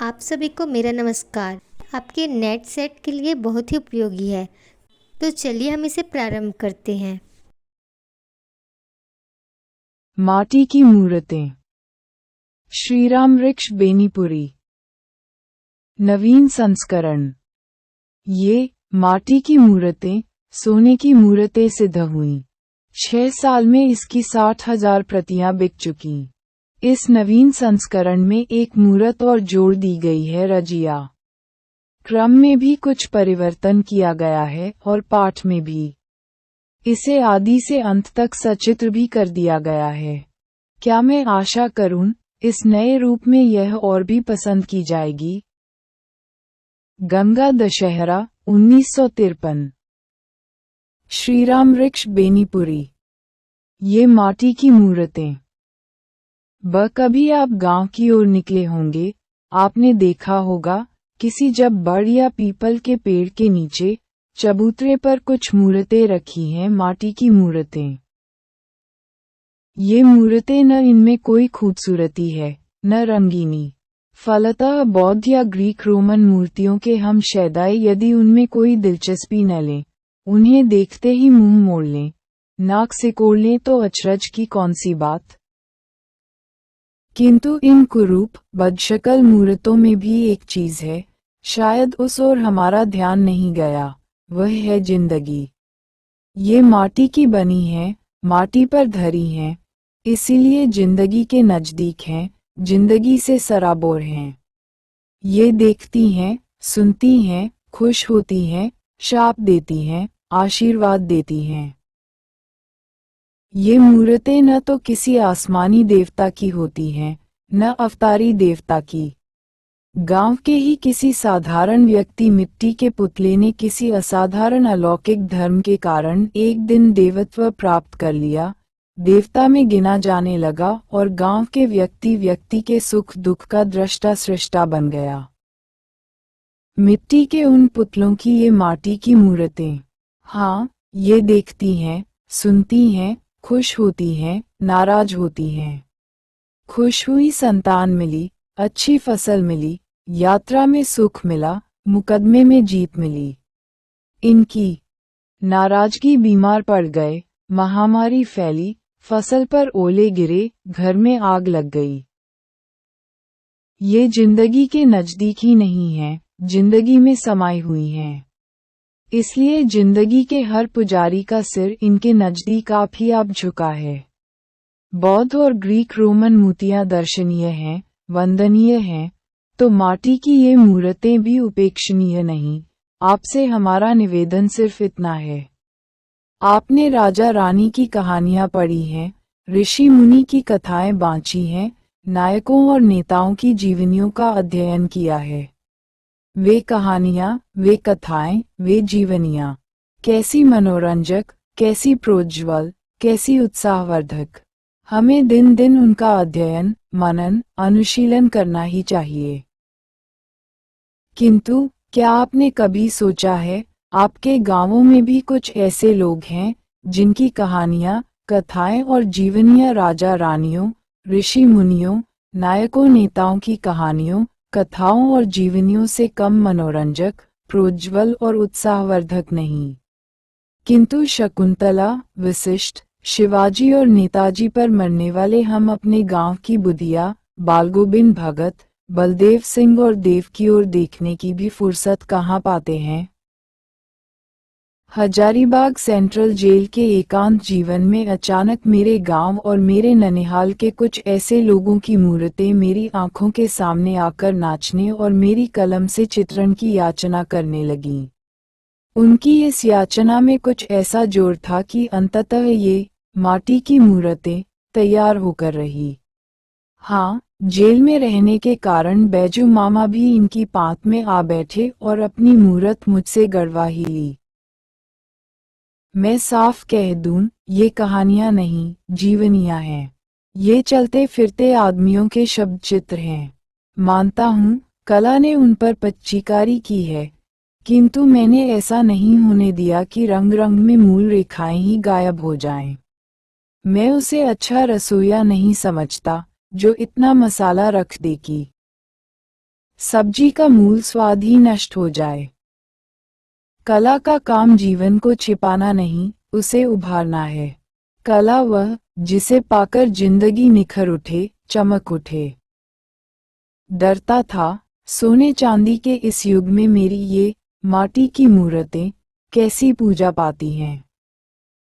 आप सभी को मेरा नमस्कार। आपके नेट सेट के लिए बहुत ही उपयोगी है। तो चलिए हम इसे प्रारंभ करते हैं। माटी की मूर्तें। श्रीराम वृक्ष बेनीपुरी। नवीन संस्करण। ये माटी की मूर्तें सोने की मूर्तें सिद्ध हुईं। 6 साल में इसकी 60,000 प्रतियां बिक चुकी। इस नवीन संस्करण में एक मूर्त और जोड़ दी गई है रजिया। क्रम में भी कुछ परिवर्तन किया गया है और पाठ में भी। इसे आदि से अंत तक सचित्र भी कर दिया गया है। क्या मैं आशा करूं, इस नए रूप में यह और भी पसंद की जाएगी। गंगा दशहरा 1953। श्रीराम वृक्ष बेनीपुरी। ये माटी की मूर्तें। कभी आप गांव की ओर निकले होंगे, आपने देखा होगा, किसी जब बड़ या पीपल के पेड़ के नीचे चबूतरे पर कुछ मूर्तें रखी हैं, माटी की मूर्तें। ये मूर्तें न इनमें कोई खूबसूरती है, न रंगीनी। फलतः बौद्ध या ग्रीक रोमन मूर्तियों के हम शैदाई यदि उनमें कोई दिलचस्पी न लें, उन्हें देखते ही मुंह मोड़ लें, नाक सिकोड़ लें तो अचरज की कौन सी बात। किंतु इन कुरूप बदशक्ल मूर्तों में भी एक चीज है, शायद उस ओर हमारा ध्यान नहीं गया, वह है जिंदगी। ये माटी की बनी है, माटी पर धरी हैं, इसीलिए जिंदगी के नजदीक हैं, जिंदगी से सराबोर हैं। ये देखती हैं, सुनती हैं, खुश होती हैं, शाप देती हैं, आशीर्वाद देती हैं। ये मूर्तें न तो किसी आसमानी देवता की होती हैं, न अवतारी देवता की। गांव के ही किसी साधारण व्यक्ति मिट्टी के पुतले ने किसी असाधारण अलौकिक धर्म के कारण एक दिन देवत्व प्राप्त कर लिया, देवता में गिना जाने लगा और गांव के व्यक्ति व्यक्ति के सुख दुख का दृष्टा सृष्टा बन गया। मिट्टी के उन पुतलों की ये माटी की मूर्तें। हाँ, ये देखती हैं, सुनती हैं, खुश होती हैं, नाराज होती हैं। खुश हुई संतान मिली, अच्छी फसल मिली, यात्रा में सुख मिला, मुकदमे में जीत मिली। इनकी नाराजगी, बीमार पड़ गए, महामारी फैली, फसल पर ओले गिरे, घर में आग लग गई। ये जिंदगी के नजदीक ही नहीं है, जिंदगी में समाई हुई हैं। इसलिए जिंदगी के हर पुजारी का सिर इनके नजदीक आप ही आप झुका है। बौद्ध और ग्रीक रोमन मूर्तियां दर्शनीय हैं, वंदनीय हैं, तो माटी की ये मूर्तें भी उपेक्षणीय नहीं। आपसे हमारा निवेदन सिर्फ इतना है। आपने राजा रानी की कहानियां पढ़ी हैं, ऋषि मुनि की कथाएं बांची हैं, नायकों और नेताओं की जीवनियों का अध्ययन किया है। वे कहानियां, वे कथाएं, वे जीवनियां कैसी मनोरंजक, कैसी प्रोज्वल, कैसी उत्साहवर्धक। हमें दिन दिन उनका अध्ययन, मनन, अनुशीलन करना ही चाहिए। किंतु क्या आपने कभी सोचा है, आपके गांवों में भी कुछ ऐसे लोग हैं, जिनकी कहानियां, कथाएं और जीवनियां राजा रानियों, ऋषि मुनियों, नायकों नेताओं की कहानियों, कथाओं और जीवनियों से कम मनोरंजक, प्रोज्वल और उत्साहवर्धक नहीं। किंतु शकुंतला, वशिष्ठ, शिवाजी और नेताजी पर मरने वाले हम अपने गांव की बुधिया, बालगोविंद भगत, बलदेव सिंह और देव की ओर देखने की भी फुर्सत कहाँ पाते हैं। हजारीबाग सेंट्रल जेल के एकांत जीवन में अचानक मेरे गांव और मेरे ननिहाल के कुछ ऐसे लोगों की मूर्तें मेरी आंखों के सामने आकर नाचने और मेरी कलम से चित्रण की याचना करने लगीं। उनकी इस याचना में कुछ ऐसा जोर था कि अंततः ये माटी की मूर्तें तैयार होकर रही। हाँ, जेल में रहने के कारण बैजू मामा भी इनकी पांत में आ बैठे और अपनी मूर्त मुझसे गड़वा ही ली। मैं साफ कह दूं, ये कहानियां नहीं, जीवनियां हैं। ये चलते फिरते आदमियों के शब्द चित्र हैं। मानता हूँ, कला ने उन पर पच्चीकारी की है, किंतु मैंने ऐसा नहीं होने दिया कि रंग रंग में मूल रेखाएं ही गायब हो जाएं। मैं उसे अच्छा रसोइया नहीं समझता, जो इतना मसाला रख दे कि सब्जी का मूल स्वाद ही नष्ट हो जाए। कला का काम जीवन को छिपाना नहीं, उसे उभारना है। कला वह जिसे पाकर जिंदगी निखर उठे, चमक उठे। डरता था, सोने चांदी के इस युग में मेरी ये माटी की मूर्तें कैसी पूजा पाती हैं।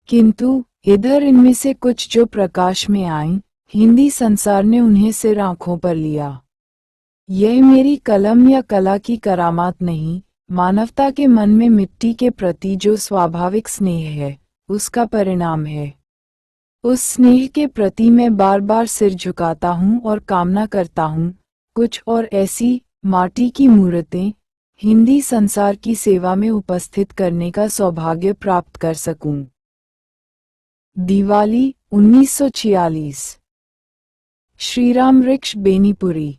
किंतु इधर इनमें से कुछ जो प्रकाश में आईं, हिंदी संसार ने उन्हें सिर आंखों पर लिया। यह मेरी कलम या कला की करामात नहीं, मानवता के मन में मिट्टी के प्रति जो स्वाभाविक स्नेह है, उसका परिणाम है। उस स्नेह के प्रति मैं बार बार सिर झुकाता हूँ और कामना करता हूँ, कुछ और ऐसी माटी की मूर्तें हिंदी संसार की सेवा में उपस्थित करने का सौभाग्य प्राप्त कर सकूं। दिवाली 1946। श्रीराम वृक्ष बेनीपुरी।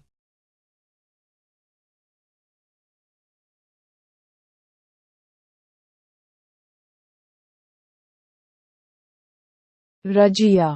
रजिया।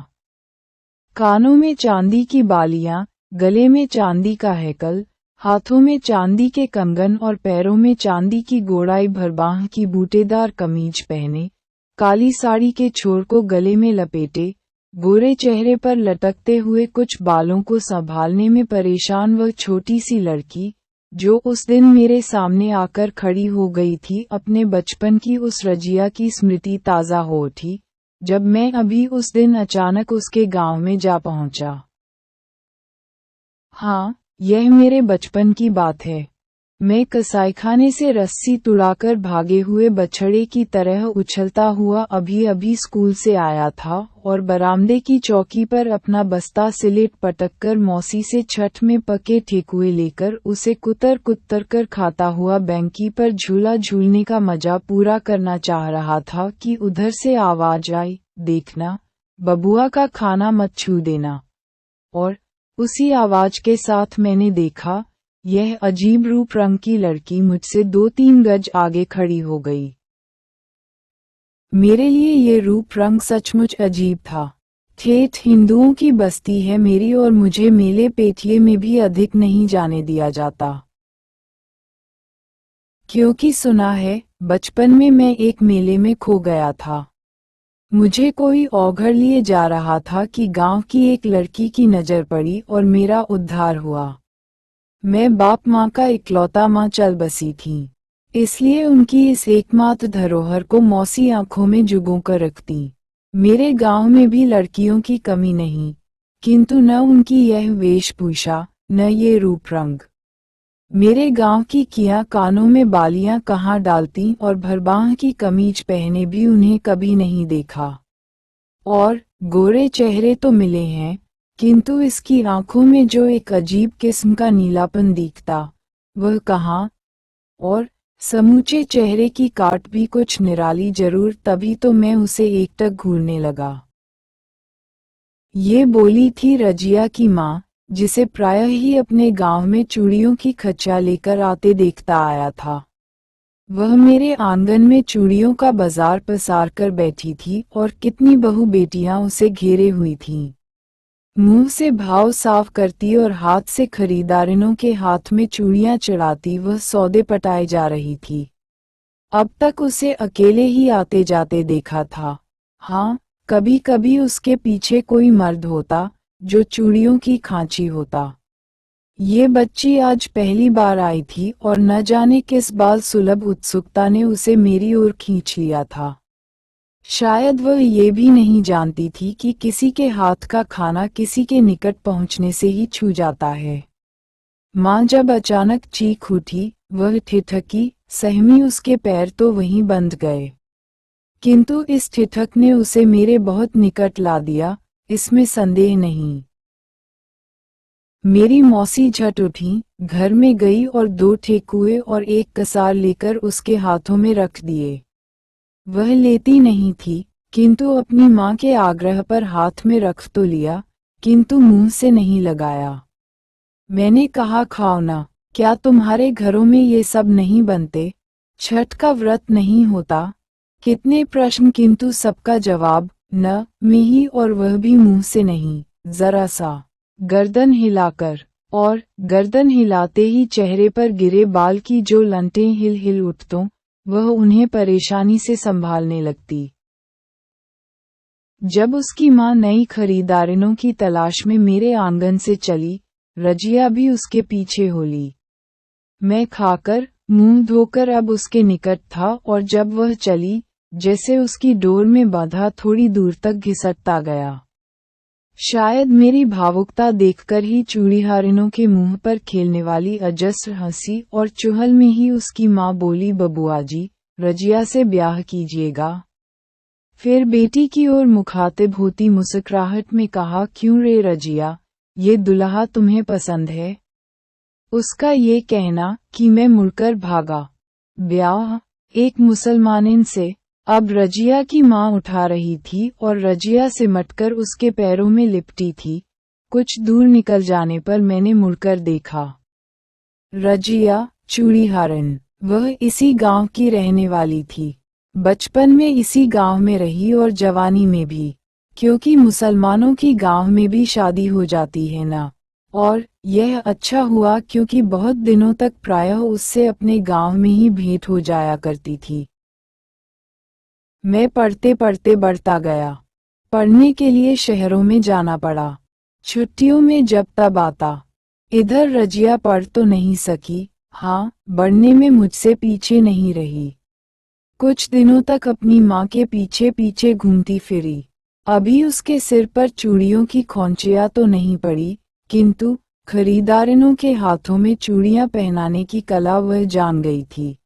कानों में चांदी की बालियां, गले में चांदी का हैकल, हाथों में चांदी के कंगन और पैरों में चांदी की गोड़ाई भरबाह की बूटेदार कमीज पहने, काली साड़ी के छोर को गले में लपेटे, गोरे चेहरे पर लटकते हुए कुछ बालों को संभालने में परेशान वह छोटी सी लड़की, जो उस दिन मेरे सामने आकर खड़ी हो गई थी, अपने बचपन की उस रजिया की स्मृति ताज़ा हो उठी, जब मैं अभी उस दिन अचानक उसके गांव में जा पहुंचा। हाँ, यह मेरे बचपन की बात है। मैं कसाईखाने से रस्सी तुड़ाकर भागे हुए बछड़े की तरह उछलता हुआ अभी अभी स्कूल से आया था और बरामदे की चौकी पर अपना बस्ता सिलेट पटककर मौसी से छठ में पके ठेकुए लेकर उसे कुतर कुतर कर खाता हुआ बैंकी पर झूला झूलने का मजा पूरा करना चाह रहा था कि उधर से आवाज आई, देखना, बबुआ का खाना मत छू देना। और उसी आवाज के साथ मैंने देखा, यह अजीब रूप रंग की लड़की मुझसे 2-3 गज आगे खड़ी हो गई। मेरे लिए ये रूप रंग सचमुच अजीब था। ठेठ हिंदुओं की बस्ती है मेरी और मुझे मेले पेठिए में भी अधिक नहीं जाने दिया जाता। क्योंकि सुना है, बचपन में मैं एक मेले में खो गया था। मुझे कोई औघड़ लिए जा रहा था कि गांव की एक लड़की की नजर पड़ी और मेरा उद्धार हुआ। मैं बाप माँ का इकलौता माँ चल बसी थी, इसलिए उनकी इस एकमात्र धरोहर को मौसी आंखों में जुगों कर रखती। मेरे गांव में भी लड़कियों की कमी नहीं, किंतु न उनकी यह वेशभूषा, न ये रूप रंग। मेरे गांव की कियां कानों में बालियां कहाँ डालती और भरबाह की कमीज पहने भी उन्हें कभी नहीं देखा। और गोरे चेहरे तो मिले हैं, किंतु इसकी आंखों में जो एक अजीब किस्म का नीलापन दिखता, वह कहाँ। और समूचे चेहरे की काट भी कुछ निराली जरूर, तभी तो मैं उसे एकटक घूरने लगा। ये बोली थी रजिया की माँ, जिसे प्रायः ही अपने गांव में चूड़ियों की खच्चा लेकर आते देखता आया था। वह मेरे आंगन में चूड़ियों का बाजार पसार कर बैठी थी और कितनी बहू बेटियां उसे घेरे हुई थीं। मुंह से भाव साफ करती और हाथ से खरीदारिनों के हाथ में चूड़ियां चढ़ाती वह सौदे पटाए जा रही थी। अब तक उसे अकेले ही आते जाते देखा था। हाँ, कभी कभी उसके पीछे कोई मर्द होता, जो चूड़ियों की खांची होता। ये बच्ची आज पहली बार आई थी और न जाने किस बाल सुलभ उत्सुकता ने उसे मेरी ओर खींच लिया था। शायद वह ये भी नहीं जानती थी कि किसी के हाथ का खाना किसी के निकट पहुंचने से ही छू जाता है। माँ जब अचानक चीख उठी, वह ठिठकी, सहमी, उसके पैर तो वहीं बंध गए। किंतु इस ठिठक ने उसे मेरे बहुत निकट ला दिया, इसमें संदेह नहीं। मेरी मौसी झट उठी, घर में गई और 2 ठेकुए और 1 कसार लेकर उसके हाथों में रख दिए। वह लेती नहीं थी, किंतु अपनी माँ के आग्रह पर हाथ में रख तो लिया, किंतु मुंह से नहीं लगाया। मैंने कहा, खाओ ना, क्या तुम्हारे घरों में ये सब नहीं बनते? छठ का व्रत नहीं होता? कितने प्रश्न, किंतु सबका जवाब न, में ही, और वह भी मुंह से नहीं, जरा सा गर्दन हिलाकर। और गर्दन हिलाते ही चेहरे पर गिरे बाल की जो लंटें हिल हिल उठतों, वह उन्हें परेशानी से संभालने लगती। जब उसकी माँ नई खरीदारियों की तलाश में मेरे आंगन से चली, रजिया भी उसके पीछे हो ली। मैं खाकर, मुंह धोकर अब उसके निकट था और जब वह चली, जैसे उसकी डोर में बांधा थोड़ी दूर तक घिसटता गया। शायद मेरी भावुकता देखकर ही चूड़ीहारिनों के मुंह पर खेलने वाली अजस्र हंसी और चुहल में ही उसकी माँ बोली, बबुआ जी, रजिया से ब्याह कीजिएगा। फिर बेटी की ओर मुखातिब होती मुस्कुराहट में कहा, क्यों रे रजिया, ये दुल्हा तुम्हें पसंद है? उसका ये कहना कि मैं मुड़कर भागा। ब्याह एक मुसलमानिन से। अब रजिया की माँ उठा रही थी और रजिया सिमटकर उसके पैरों में लिपटी थी। कुछ दूर निकल जाने पर मैंने मुड़कर देखा। रजिया, चूड़ीहारन, वह इसी गांव की रहने वाली थी। बचपन में इसी गांव में रही और जवानी में भी, क्योंकि मुसलमानों की गांव में भी शादी हो जाती है ना। और यह अच्छा हुआ क्योंकि बहुत दिनों तक प्रायः उससे अपने गांव में ही भेंट हो जाया करती थी। मैं पढ़ते पढ़ते बढ़ता गया। पढ़ने के लिए शहरों में जाना पड़ा। छुट्टियों में जब तब आता। इधर रजिया पढ़ तो नहीं सकी, हाँ, बढ़ने में मुझसे पीछे नहीं रही। कुछ दिनों तक अपनी माँ के पीछे पीछे घूमती फिरी। अभी उसके सिर पर चूड़ियों की खोंचियां तो नहीं पड़ी, किंतु खरीदारिनों के हाथों में चूड़ियां पहनाने की कला वह जान गई थी।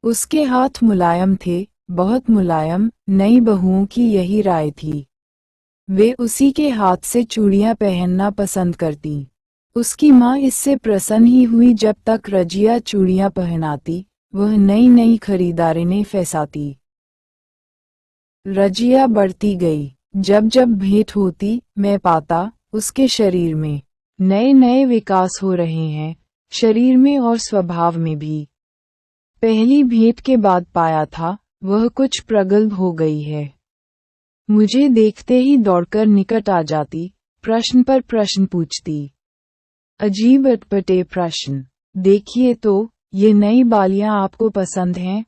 उसके हाथ मुलायम थे, बहुत मुलायम। नई बहुओं की यही राय थी। वे उसी के हाथ से चूड़ियां पहनना पसंद करती। उसकी माँ इससे प्रसन्न ही हुई। जब तक रजिया चूड़ियां पहनाती, वह नई नई खरीदारिनें फैसाती। रजिया बढ़ती गई। जब जब भेंट होती, मैं पाता, उसके शरीर में नए नए विकास हो रहे हैं, शरीर में और स्वभाव में भी। पहली भेंट के बाद पाया था, वह कुछ प्रगल्भ हो गई है। मुझे देखते ही दौड़कर निकट आ जाती, प्रश्न पर प्रश्न पूछती। अजीब अटपटे प्रश्न। देखिए तो, ये नई बालियां आपको पसंद हैं?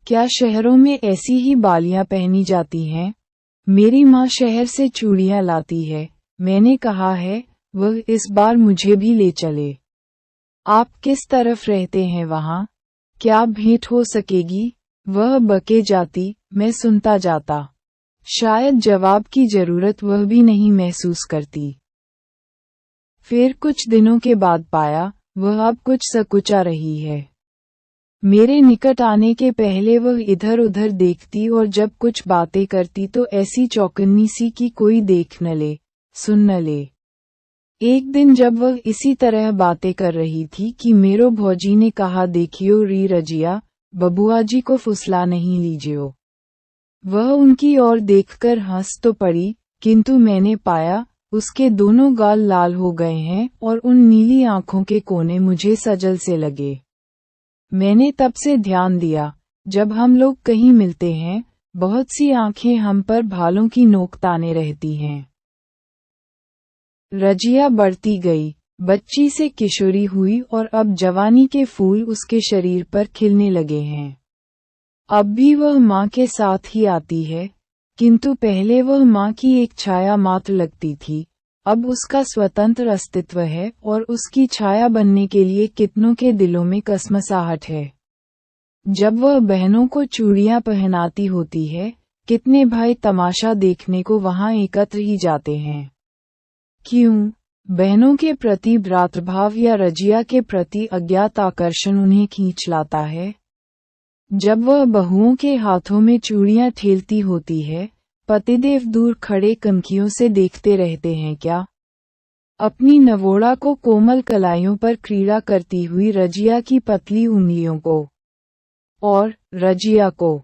क्या शहरों में ऐसी ही बालियां पहनी जाती हैं? मेरी माँ शहर से चूड़ियां लाती है, मैंने कहा है, वह इस बार मुझे भी ले चले। आप किस तरफ रहते हैं वहाँ? क्या भेंट हो सकेगी? वह बके जाती, मैं सुनता जाता। शायद जवाब की जरूरत वह भी नहीं महसूस करती। फिर कुछ दिनों के बाद पाया, वह अब कुछ सकुचा रही है। मेरे निकट आने के पहले वह इधर उधर देखती और जब कुछ बातें करती तो ऐसी चौकन्नी सी कि कोई देख न ले, सुन न ले। एक दिन जब वह इसी तरह बातें कर रही थी कि मेरो भौजी ने कहा, देखियो री रजिया, बबुआ जी को फुसला नहीं लीजियो। वह उनकी ओर देखकर हंस तो पड़ी, किंतु मैंने पाया, उसके दोनों गाल लाल हो गए हैं और उन नीली आंखों के कोने मुझे सजल से लगे। मैंने तब से ध्यान दिया, जब हम लोग कहीं मिलते हैं, बहुत सी आंखें हम पर भालों की नोक ताने रहती हैं। रजिया बढ़ती गई, बच्ची से किशोरी हुई और अब जवानी के फूल उसके शरीर पर खिलने लगे हैं। अब भी वह माँ के साथ ही आती है, किंतु पहले वह माँ की एक छाया मात्र लगती थी, अब उसका स्वतंत्र अस्तित्व है और उसकी छाया बनने के लिए कितनों के दिलों में कसमसाहट है। जब वह बहनों को चूड़ियां पहनाती होती है, कितने भाई तमाशा देखने को वहां एकत्र ही जाते हैं। क्यों? बहनों के प्रति भ्रातृभाव या रजिया के प्रति अज्ञात आकर्षण उन्हें खींच लाता है। जब वह बहुओं के हाथों में चूड़ियां ठेलती होती है, पतिदेव दूर खड़े कनखियों से देखते रहते हैं क्या? अपनी नवोड़ा को कोमल कलाइयों पर क्रीड़ा करती हुई रजिया की पतली उंगलियों को, और रजिया को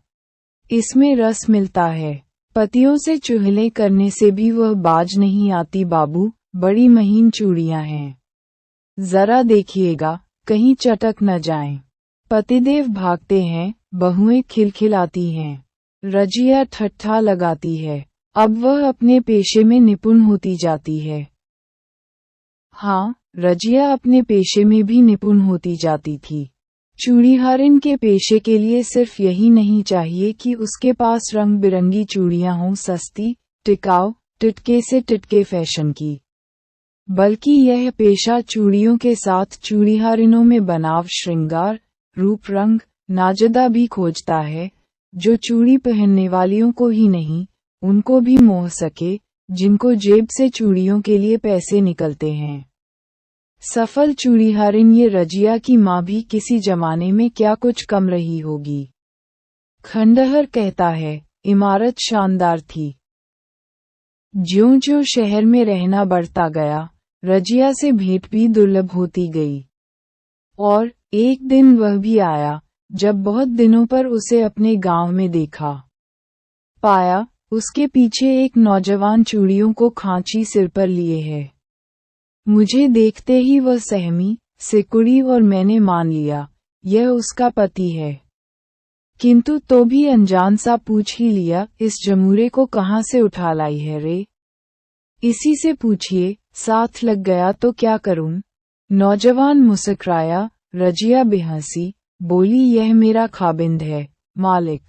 इसमें रस मिलता है। पतियों से चुहले करने से भी वह बाज नहीं आती बाबू, बड़ी महीन चूड़ियां हैं। जरा देखिएगा, कहीं चटक न जाएं। पतिदेव भागते हैं, बहुएं खिलखिलाती हैं। रजिया ठट्ठा लगाती है। अब वह अपने पेशे में निपुण होती जाती है। हाँ, रजिया अपने पेशे में भी निपुण होती जाती थी। चूड़ीहारिन के पेशे के लिए सिर्फ यही नहीं चाहिए कि उसके पास रंग बिरंगी चूड़ियां हों, सस्ती, टिकाऊ, टिटके से टिटके फैशन की, बल्कि यह पेशा चूड़ियों के साथ चूड़ीहारिनों में बनाव, श्रृंगार, रूप, रंग, नाजदा भी खोजता है, जो चूड़ी पहनने वालियों को ही नहीं, उनको भी मोह सके, जिनको जेब से चूड़ियों के लिए पैसे निकलते हैं। सफल चूड़ीहारिन ये रजिया की माँ भी किसी जमाने में क्या कुछ कम रही होगी। खंडहर कहता है, इमारत शानदार थी। ज्यों-ज्यों शहर में रहना बढ़ता गया, रजिया से भेंट भी दुर्लभ होती गई। और एक दिन वह भी आया, जब बहुत दिनों पर उसे अपने गांव में देखा। पाया, उसके पीछे एक नौजवान चूड़ियों को खांची सिर पर लिए है। मुझे देखते ही वह सहमी, सिकुड़ी और मैंने मान लिया, यह उसका पति है। किंतु तो भी अनजान सा पूछ ही लिया, इस जमूरे को कहाँ से उठा लाई है रे? इसी से पूछिए, साथ लग गया तो क्या करूं? नौजवान मुस्कुराया, रजिया बेहंसी, बोली यह मेरा खाबिंद है, मालिक।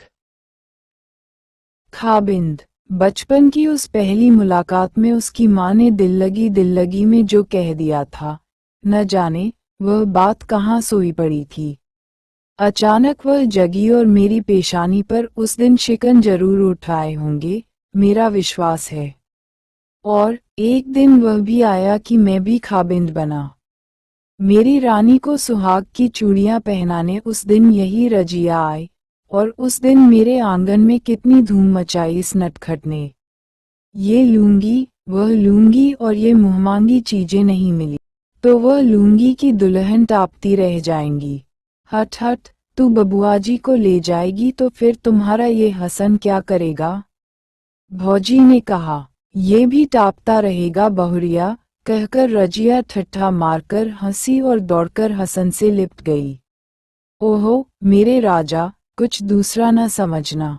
खाबिंद। बचपन की उस पहली मुलाकात में उसकी माँ ने दिल लगी में जो कह दिया था, न जाने वह बात कहाँ सोई पड़ी थी। अचानक वह जगी और मेरी पेशानी पर उस दिन शिकन जरूर उठाए होंगे, मेरा विश्वास है। और एक दिन वह भी आया कि मैं भी खाबिंद बना। मेरी रानी को सुहाग की चूड़ियां पहनाने उस दिन यही रजिया आई, और उस दिन मेरे आंगन में कितनी धूम मचाई इस नटखट ने। ये लूंगी, वह लूंगी और ये मुहमांगी चीजें नहीं मिली, तो वह लूंगी की दुल्हन टापती रह जाएंगी। हट हट, तू बबुआजी को ले जाएगी तो फिर तुम्हारा ये हसन क्या करेगा? भौजी ने कहा, ये भी टापता रहेगा बहुरिया, कहकर रजिया ठट्ठा मारकर हंसी और दौड़कर हसन से लिपट गई। ओहो, मेरे राजा, कुछ दूसरा न समझना।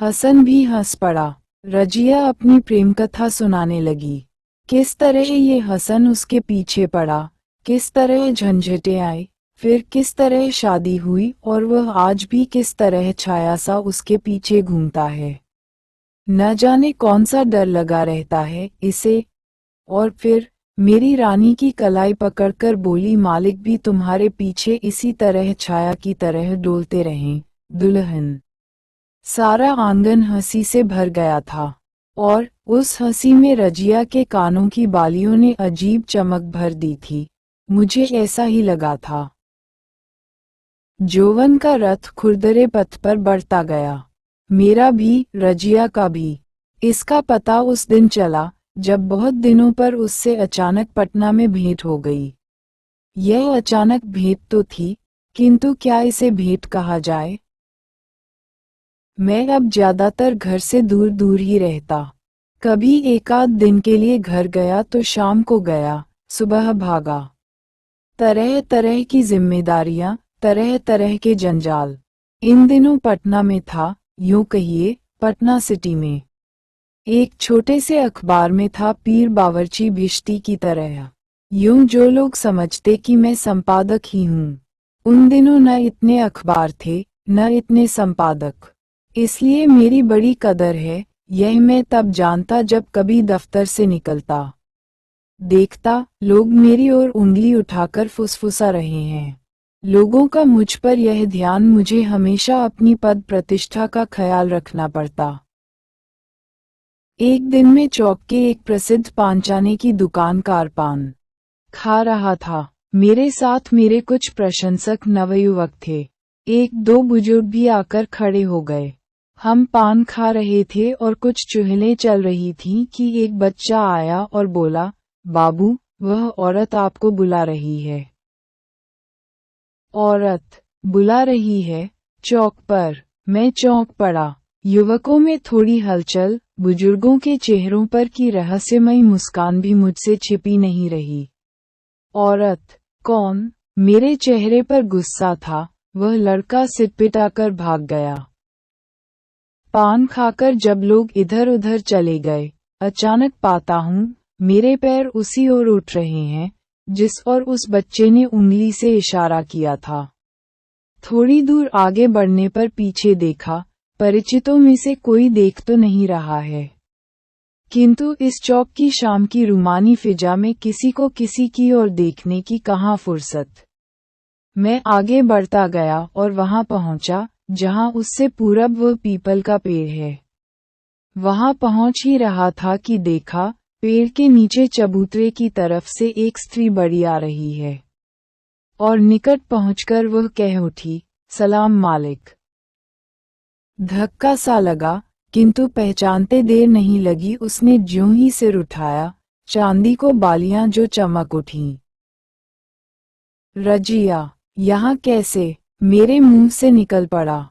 हसन भी हंस पड़ा। रजिया अपनी प्रेम कथा सुनाने लगी। किस तरह ये हसन उसके पीछे पड़ा, किस तरह झंझटें आई, फिर किस तरह शादी हुई और वह आज भी किस तरह छाया सा उसके पीछे घूमता है। न जाने कौन सा डर लगा रहता है इसे। और फिर मेरी रानी की कलाई पकड़कर बोली, मालिक भी तुम्हारे पीछे इसी तरह छाया की तरह डोलते रहें, दुल्हन। सारा आंगन हंसी से भर गया था, और उस हंसी में रजिया के कानों की बालियों ने अजीब चमक भर दी थी। मुझे ऐसा ही लगा था। जौवन का रथ खुरदरे पथ पर बढ़ता गया, मेरा भी, रजिया का भी। इसका पता उस दिन चला जब बहुत दिनों पर उससे अचानक पटना में भेंट हो गई। यह अचानक भेंट तो थी, किंतु क्या इसे भेंट कहा जाए? मैं अब ज्यादातर घर से दूर दूर ही रहता। कभी एकाध दिन के लिए घर गया तो शाम को गया, सुबह भागा। तरह तरह की जिम्मेदारियां, तरह तरह के जंजाल। इन दिनों पटना में था, यूं कहिए पटना सिटी में। एक छोटे से अखबार में था, पीर बावर्ची भिश्ती की तरह। यूं जो लोग समझते कि मैं संपादक ही हूँ। उन दिनों न इतने अखबार थे, न इतने संपादक। इसलिए मेरी बड़ी कदर है, यह मैं तब जानता जब कभी दफ्तर से निकलता। देखता, लोग मेरी ओर उंगली उठाकर फुसफुसा रहे हैं। लोगों का मुझ पर यह ध्यान, मुझे हमेशा अपनी पद प्रतिष्ठा का ख्याल रखना पड़ता। एक दिन मैं चौक के एक प्रसिद्ध पानचाने की दुकान कार पान खा रहा था। मेरे साथ मेरे कुछ प्रशंसक नवयुवक थे। एक दो बुजुर्ग भी आकर खड़े हो गए। हम पान खा रहे थे और कुछ चुहलें चल रही थीं कि एक बच्चा आया और बोला, बाबू, वह औरत आपको बुला रही है। औरत बुला रही है? चौक पर? मैं चौंक पड़ा। युवकों में थोड़ी हलचल, बुजुर्गों के चेहरों पर की रहस्यमयी मुस्कान भी मुझसे छिपी नहीं रही। औरत? कौन? मेरे चेहरे पर गुस्सा था। वह लड़का सिटपिटाकर भाग गया। पान खाकर जब लोग इधर उधर चले गए, अचानक पाता हूँ, मेरे पैर उसी ओर उठ रहे हैं, जिस और उस बच्चे ने उंगली से इशारा किया था। थोड़ी दूर आगे बढ़ने पर पीछे देखा, परिचितों में से कोई देख तो नहीं रहा है। किंतु इस चौक की शाम की रूमानी फिजा में किसी को किसी की ओर देखने की कहाँ फुर्सत। मैं आगे बढ़ता गया और वहां पहुंचा, जहां उससे पूरब वह पीपल का पेड़ है। वहां पहुंच ही रहा था कि देखा, पेड़ के नीचे चबूतरे की तरफ से एक स्त्री बड़ी आ रही है। और निकट पहुंचकर वह कह उठी, सलाम मालिक। धक्का सा लगा, किंतु पहचानते देर नहीं लगी उसने ज्यों ही सिर उठाया, चांदी को बालियां जो चमक उठीं। रजिया, यहाँ कैसे? मेरे मुंह से निकल पड़ा।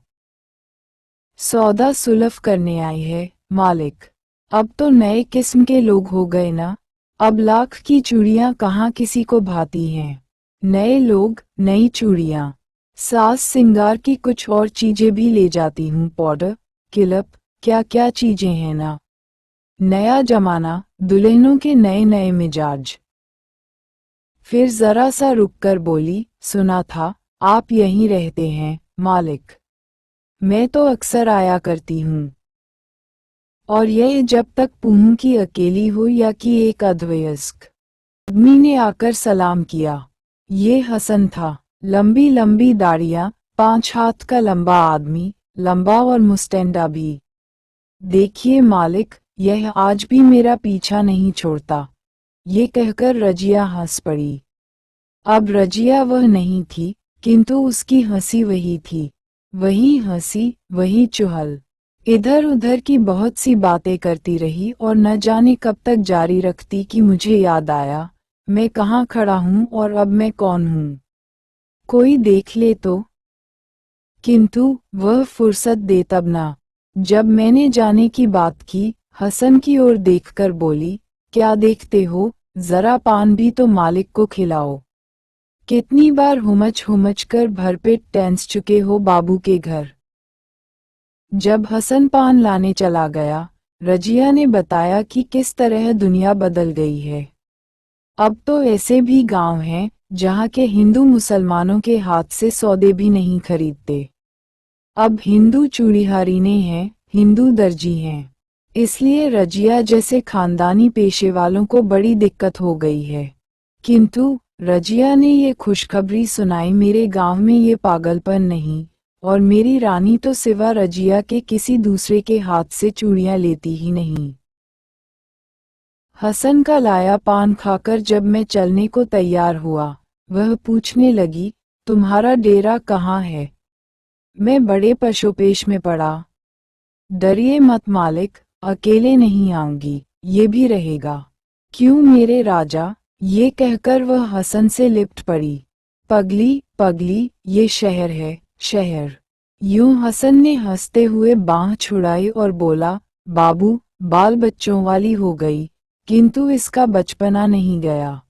सौदा सुलभ करने आई है, मालिक। अब तो नए किस्म के लोग हो गए ना, अब लाख की चूड़ियां कहाँ किसी को भाती हैं। नए लोग, नई चूड़ियां। सास सिंगार की कुछ और चीजें भी ले जाती हूँ, पाउडर, क्लिप, क्या क्या चीजें हैं ना। नया जमाना, दुल्हनों के नए नए मिजाज। फिर जरा सा रुककर बोली, सुना था आप यहीं रहते हैं, मालिक। मैं तो अक्सर आया करती हूँ। और यह जब तक पूनू की अकेली हो या कि एक अधवयस्क। आदमी ने आकर सलाम किया। ये हसन था, लंबी लंबी दाढ़ियां, 5 हाथ का लंबा आदमी, लंबा और मुस्टैंडा भी। देखिए मालिक, यह आज भी मेरा पीछा नहीं छोड़ता। ये कहकर रजिया हंस पड़ी। अब रजिया वह नहीं थी, किंतु उसकी हंसी वही थी। वही हंसी, वही चुहल। इधर उधर की बहुत सी बातें करती रही और न जाने कब तक जारी रखती कि मुझे याद आया, मैं कहाँ खड़ा हूँ और अब मैं कौन हूँ। कोई देख ले तो। किंतु वह फुर्सत दे तब ना। जब मैंने जाने की बात की, हसन की ओर देखकर बोली, क्या देखते हो, जरा पान भी तो मालिक को खिलाओ। कितनी बार हुमच कर भरपेट टेंस चुके हो बाबू के घर। जब हसन पान लाने चला गया, रजिया ने बताया कि किस तरह दुनिया बदल गई है। अब तो ऐसे भी गांव हैं, जहां के हिंदू मुसलमानों के हाथ से सौदे भी नहीं खरीदते। अब हिंदू चूड़ीहारीने हैं, हिंदू दर्जी हैं। इसलिए रजिया जैसे खानदानी पेशे वालों को बड़ी दिक्कत हो गई है। किंतु रजिया ने ये खुशखबरी सुनाई, मेरे गांव में ये पागलपन नहीं, और मेरी रानी तो सिवा रजिया के किसी दूसरे के हाथ से चूड़ियां लेती ही नहीं। हसन का लाया पान खाकर जब मैं चलने को तैयार हुआ, वह पूछने लगी, तुम्हारा डेरा कहाँ है? मैं बड़े पशोपेश में पड़ा। डरिए मत मालिक, अकेले नहीं आऊंगी, ये भी रहेगा। क्यों मेरे राजा? ये कहकर वह हसन से लिपट पड़ी। पगली पगली, ये शहर है, शहर। यूं हसन ने हंसते हुए बांह छुड़ाई और बोला, बाबू, बाल बच्चों वाली हो गई, किंतु इसका बचपना नहीं गया।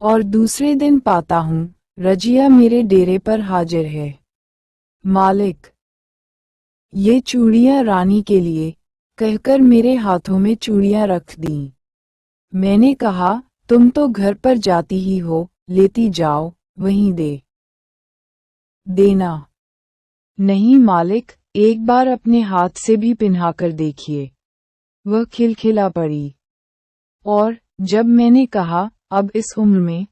और दूसरे दिन पाता हूँ, रजिया मेरे डेरे पर हाजिर है। मालिक, ये चूड़ियां रानी के लिए, कहकर मेरे हाथों में चूड़ियां रख दीं। मैंने कहा, तुम तो घर पर जाती ही हो, लेती जाओ, वहीं दे देना। नहीं मालिक, एक बार अपने हाथ से भी पिन्हाकर देखिए। वह खिलखिला पड़ी। और जब मैंने कहा, अब इस उम्र में,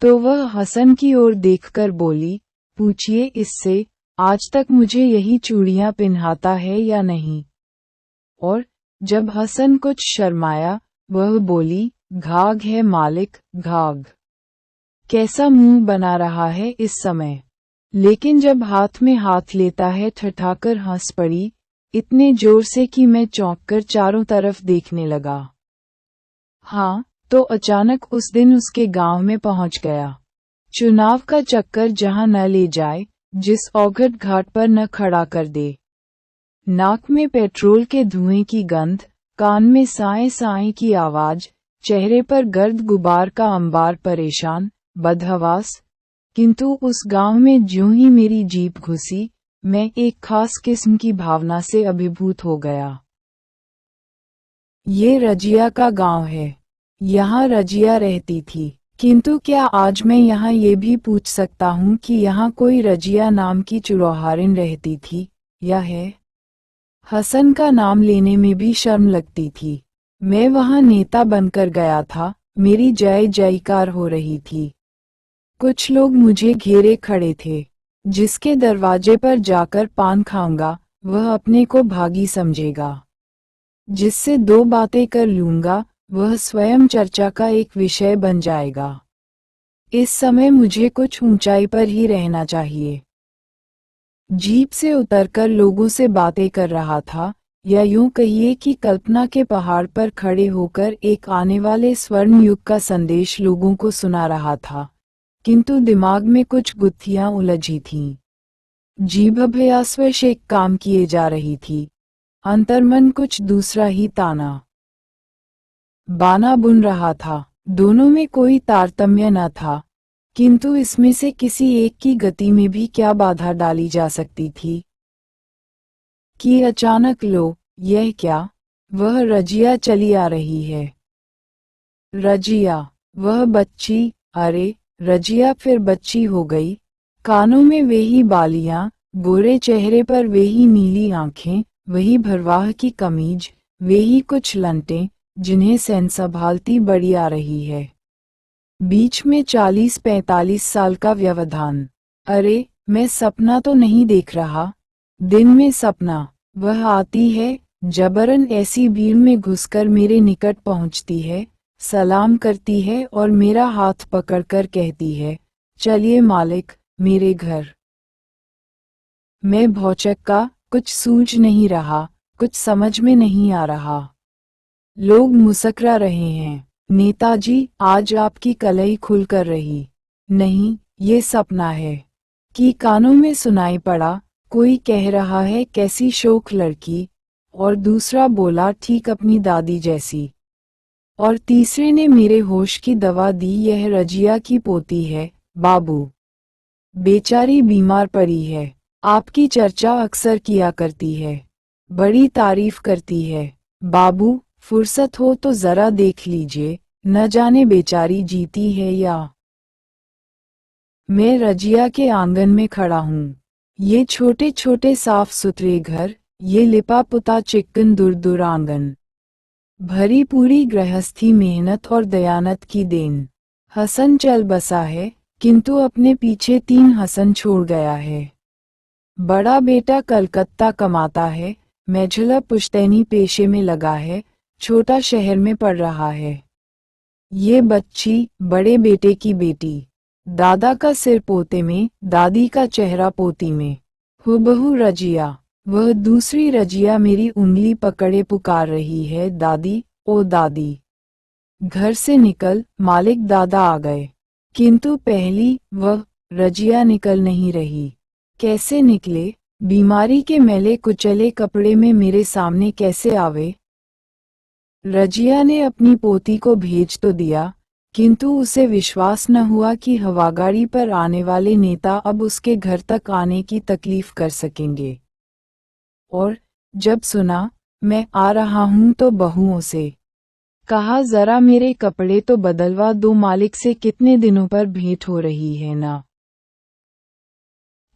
तो वह हसन की ओर देखकर बोली, पूछिए इससे, आज तक मुझे यही चूड़ियां पिन्हाता है या नहीं? और जब हसन कुछ शर्माया, वह बोली, घाघ है मालिक, घाघ। कैसा मुंह बना रहा है इस समय। लेकिन जब हाथ में हाथ लेता है ठठाकर हंस पड़ी, इतने जोर से कि मैं चौंककर चारों तरफ देखने लगा। हाँ, तो अचानक उस दिन उसके गांव में पहुंच गया। चुनाव का चक्कर जहां न ले जाए, जिस औघट घाट पर न खड़ा कर दे। नाक में पेट्रोल के धुएं की गंध, कान में साए साए की आवाज, चेहरे पर गर्द गुबार का अंबार, परेशान, बदहवास। किंतु उस गांव में ज्यों ही मेरी जीप घुसी, मैं एक खास किस्म की भावना से अभिभूत हो गया। ये रजिया का गांव है। यहाँ रजिया रहती थी, किंतु क्या आज मैं यहाँ ये भी पूछ सकता हूँ कि यहाँ कोई रजिया नाम की चुड़ौहारिन रहती थी, या है? हसन का नाम लेने में भी शर्म लगती थी। मैं वहाँ नेता बनकर गया था, मेरी जय जयकार हो रही थी। कुछ लोग मुझे घेरे खड़े थे। जिसके दरवाजे पर जाकर पान खाऊंगा, वह अपने को भागी समझेगा। जिससे दो बातें कर लूंगा, वह स्वयं चर्चा का एक विषय बन जाएगा। इस समय मुझे कुछ ऊंचाई पर ही रहना चाहिए। जीप से उतरकर लोगों से बातें कर रहा था, या यूं कहिए कि कल्पना के पहाड़ पर खड़े होकर एक आने वाले स्वर्ण युग का संदेश लोगों को सुना रहा था, किंतु दिमाग में कुछ गुत्थियां उलझी थीं। जीभ अभ्यासवश एक काम किए जा रही थी, अंतर्मन कुछ दूसरा ही ताना बाना बुन रहा था। दोनों में कोई तारतम्य न था, किंतु इसमें से किसी एक की गति में भी क्या बाधा डाली जा सकती थी कि अचानक लो, यह क्या? वह रजिया चली आ रही है। रजिया, वह बच्ची, अरे, रजिया फिर बच्ची हो गई। कानों में वही बालियां, गोरे चेहरे पर वही नीली आंखें, वही भरवाह की कमीज, वही कुछ लंटें, जिन्हें सैन संभालती बड़ी आ रही है। बीच में 40-45 साल का व्यवधान। अरे, मैं सपना तो नहीं देख रहा। दिन में सपना। वह आती है, जबरन ऐसी भीड़ में घुसकर मेरे निकट पहुंचती है, सलाम करती है और मेरा हाथ पकड़कर कहती है, चलिए मालिक, मेरे घर। मैं भौचक्का, कुछ सूझ नहीं रहा, कुछ समझ में नहीं आ रहा। लोग मुस्कुरा रहे हैं। नेताजी, आज आपकी कलई खुलकर रही। नहीं, ये सपना है। कि कानों में सुनाई पड़ा, कोई कह रहा है कैसी शोख लड़की, और दूसरा बोला ठीक अपनी दादी जैसी। और तीसरे ने मेरे होश की दवा दी, यह रजिया की पोती है, बाबू। बेचारी बीमार पड़ी है। आपकी चर्चा अक्सर किया करती है। बड़ी तारीफ करती है। बाबू, फुर्सत हो तो जरा देख लीजिए, न जाने बेचारी जीती है या। मैं रजिया के आंगन में खड़ा हूँ। ये छोटे छोटे साफ सुथरे घर, ये लिपा पुता चिक्कन दूर आंगन। भरी पूरी गृहस्थी मेहनत और दयानत की देन। हसन चल बसा है, किंतु अपने पीछे 3 हसन छोड़ गया है। बड़ा बेटा कलकत्ता कमाता है, मेझला पुश्तैनी पेशे में लगा है, छोटा शहर में पढ़ रहा है। ये बच्ची, बड़े बेटे की बेटी। दादा का सिर पोते में, दादी का चेहरा पोती में। हुबहू रजिया। वह दूसरी रजिया मेरी उंगली पकड़े पुकार रही है, दादी, ओ दादी। घर से निकल, मालिक, दादा आ गए। किंतु पहली, वह रजिया निकल नहीं रही। कैसे निकले? बीमारी के मैले कुचले कपड़े में मेरे सामने कैसे आवे? रजिया ने अपनी पोती को भेज तो दिया, किंतु उसे विश्वास न हुआ कि हवागाड़ी पर आने वाले नेता अब उसके घर तक आने की तकलीफ कर सकेंगे। और जब सुना मैं आ रहा हूं तो बहुओं से कहा, जरा मेरे कपड़े तो बदलवा दो, मालिक से कितने दिनों पर भेंट हो रही है ना।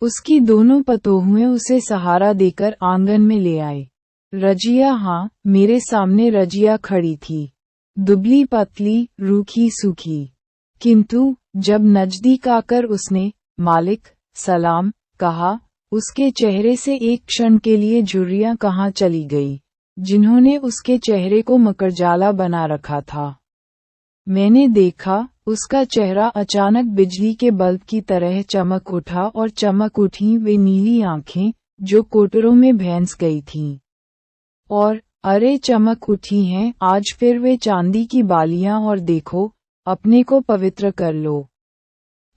उसकी दोनों पतोहुएं उसे सहारा देकर आंगन में ले आए। रजिया, हाँ, मेरे सामने रजिया खड़ी थी, दुबली पतली, रूखी सूखी। किंतु जब नजदीक आकर उसने मालिक, सलाम कहा, उसके चेहरे से एक क्षण के लिए झुर्रियां कहाँ चली गई, जिन्होंने उसके चेहरे को मकड़जाला बना रखा था। मैंने देखा, उसका चेहरा अचानक बिजली के बल्ब की तरह चमक उठा और चमक उठी वे नीली आंखें, जो कोटरों में भैंस गई थीं। और अरे, चमक उठी हैं आज फिर वे चांदी की बालियां, और देखो, अपने को पवित्र कर लो।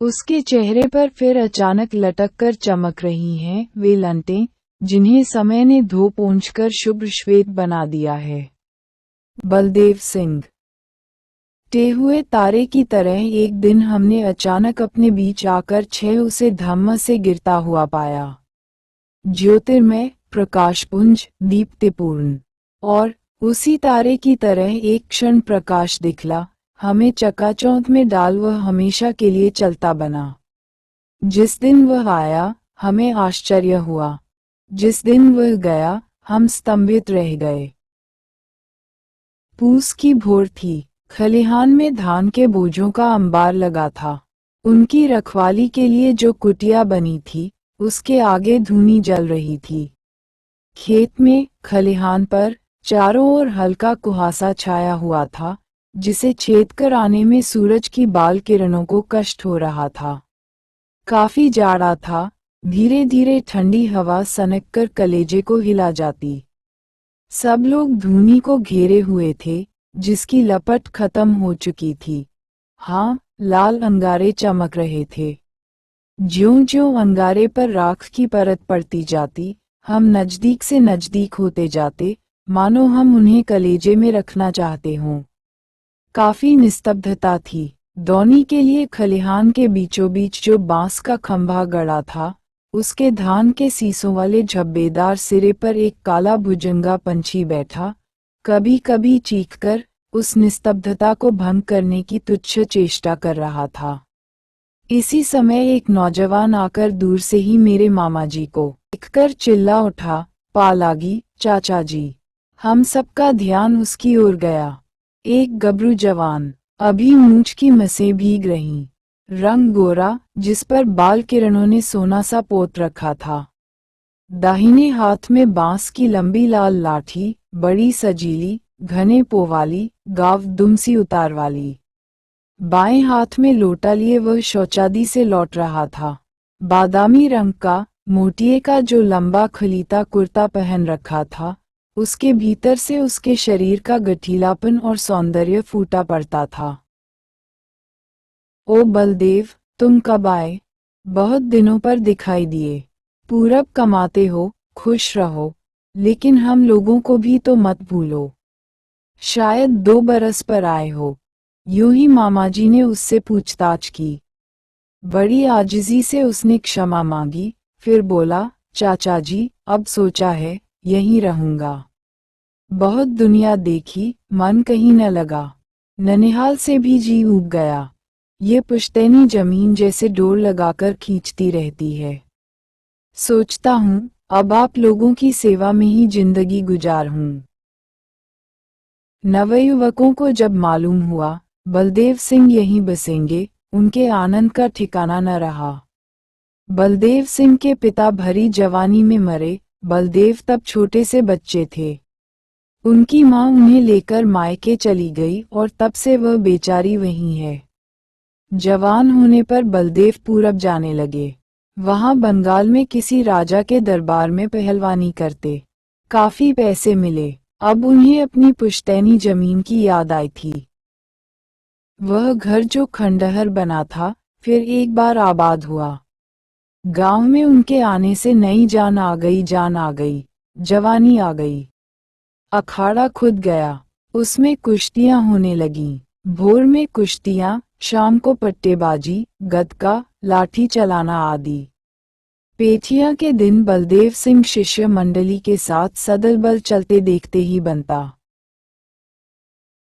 उसके चेहरे पर फिर अचानक लटक कर चमक रही हैं वे लंटें, जिन्हें समय ने धो पोंछकर शुभ्र श्वेत बना दिया है। बलदेव सिंह। टे हुए तारे की तरह एक दिन हमने अचानक अपने बीच आकर 6 उसे धम्म से गिरता हुआ पाया। ज्योतिर्मय, प्रकाशपुंज, दीप्तिपूर्ण। और उसी तारे की तरह एक क्षण प्रकाश दिखला, हमें चकाचौंध में डाल वह हमेशा के लिए चलता बना। जिस दिन वह आया हमें आश्चर्य हुआ, जिस दिन वह गया हम स्तंभित रह गए। पूस की भोर थी, खलिहान में धान के बोझों का अंबार लगा था। उनकी रखवाली के लिए जो कुटिया बनी थी उसके आगे धूनी जल रही थी। खेत में, खलिहान पर चारों ओर हल्का कुहासा छाया हुआ था, जिसे छेद कर आने में सूरज की बाल किरणों को कष्ट हो रहा था। काफी जाड़ा था, धीरे धीरे ठंडी हवा सनक कर कलेजे को हिला जाती। सब लोग धूनी को घेरे हुए थे, जिसकी लपट खत्म हो चुकी थी। हाँ, लाल अंगारे चमक रहे थे। ज्यों-ज्यों अंगारे पर राख की परत पड़ती जाती, हम नजदीक से नजदीक होते जाते, मानो हम उन्हें कलेजे में रखना चाहते हों। काफी निस्तब्धता थी। दौनी के लिए खलिहान के बीचों बीच जो बांस का खंभा गड़ा था, उसके धान के सीसों वाले झब्बेदार सिरे पर एक काला भुजंगा पंछी बैठा, कभी कभी चीखकर उस निस्तब्धता को भंग करने की तुच्छ चेष्टा कर रहा था। इसी समय एक नौजवान आकर दूर से ही मेरे मामा जी को देखकर चिल्ला उठा, पालागी चाचा जी। हम सबका ध्यान उसकी ओर गया। एक गबरू जवान, अभी मूंछ की मसें भीग रहीं, रंग गोरा, जिस पर बाल किरणों ने सोना सा पोत रखा था। दाहिने हाथ में बांस की लंबी लाल लाठी, बड़ी सजीली, घने पोवाली, गाव दुमसी उतार वाली। बाएं हाथ में लोटा लिए वह शौचादी से लौट रहा था। बादामी रंग का, मोटिए का जो लंबा खलीता कुर्ता पहन रखा था, उसके भीतर से उसके शरीर का गठीलापन और सौंदर्य फूटा पड़ता था। ओ बलदेव, तुम कब आए? बहुत दिनों पर दिखाई दिए। पूरब कमाते हो, खुश रहो, लेकिन हम लोगों को भी तो मत भूलो। शायद 2 बरस पर आए हो। यूं ही मामाजी ने उससे पूछताछ की। बड़ी आजिज़ी से उसने क्षमा मांगी, फिर बोला, चाचा जी, अब सोचा है, यहीं रहूंगा। बहुत दुनिया देखी, मन कहीं न लगा। ननिहाल से भी जी ऊब गया। ये पुश्तैनी जमीन जैसे डोर लगाकर खींचती रहती है। सोचता हूँ, अब आप लोगों की सेवा में ही जिंदगी गुजारूं। नवयुवकों को जब मालूम हुआ बलदेव सिंह यहीं बसेंगे, उनके आनंद का ठिकाना न रहा। बलदेव सिंह के पिता भरी जवानी में मरे, बलदेव तब छोटे से बच्चे थे। उनकी माँ उन्हें लेकर मायके चली गई और तब से वह बेचारी वहीं है। जवान होने पर बलदेव पूरब जाने लगे। वहां बंगाल में किसी राजा के दरबार में पहलवानी करते। काफी पैसे मिले। अब उन्हें अपनी पुश्तैनी जमीन की याद आई थी। वह घर जो खंडहर बना था, फिर एक बार आबाद हुआ। गांव में उनके आने से नई जान आ गई, जवानी आ गई। अखाड़ा खुद गया, उसमें कुश्तियां होने लगीं। भोर में कुश्तियां, शाम को पट्टेबाजी, गतका, लाठी चलाना आदि। पेठिया के दिन बलदेव सिंह शिष्य मंडली के साथ सदल बल चलते देखते ही बनता।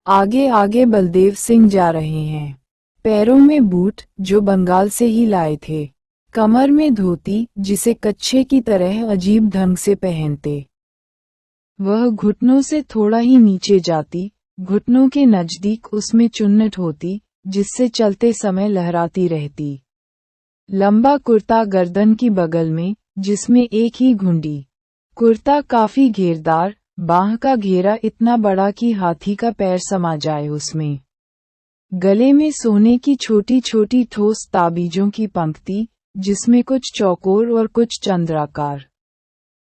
आगे आगे बलदेव सिंह जा रहे हैं। पैरों में बूट, जो बंगाल से ही लाए थे। कमर में धोती, जिसे कच्छे की तरह अजीब ढंग से पहनते। वह घुटनों से थोड़ा ही नीचे जाती, घुटनों के नजदीक उसमें चुन्नट होती, जिससे चलते समय लहराती रहती। लंबा कुर्ता गर्दन की बगल में, जिसमें एक ही घुंडी। कुर्ता काफी घेरदार, बाह का घेरा इतना बड़ा कि हाथी का पैर समा जाए उसमें। गले में सोने की छोटी छोटी ठोस ताबीजों की पंक्ति, जिसमें कुछ चौकोर और कुछ चंद्राकार।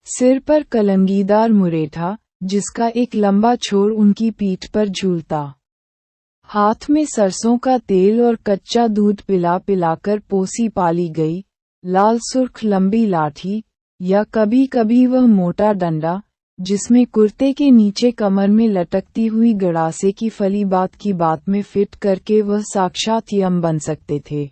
सिर पर कलंगीदार मुरेठा, जिसका एक लंबा छोर उनकी पीठ पर झूलता। हाथ में सरसों का तेल और कच्चा दूध पिला पिलाकर पोसी पाली गई, लाल सुर्ख लंबी लाठी, या कभी कभी वह मोटा डंडा, जिसमें कुर्ते के नीचे कमर में लटकती हुई गड़ासे की फली बात में फिट करके वह साक्षात यम बन सकते थे।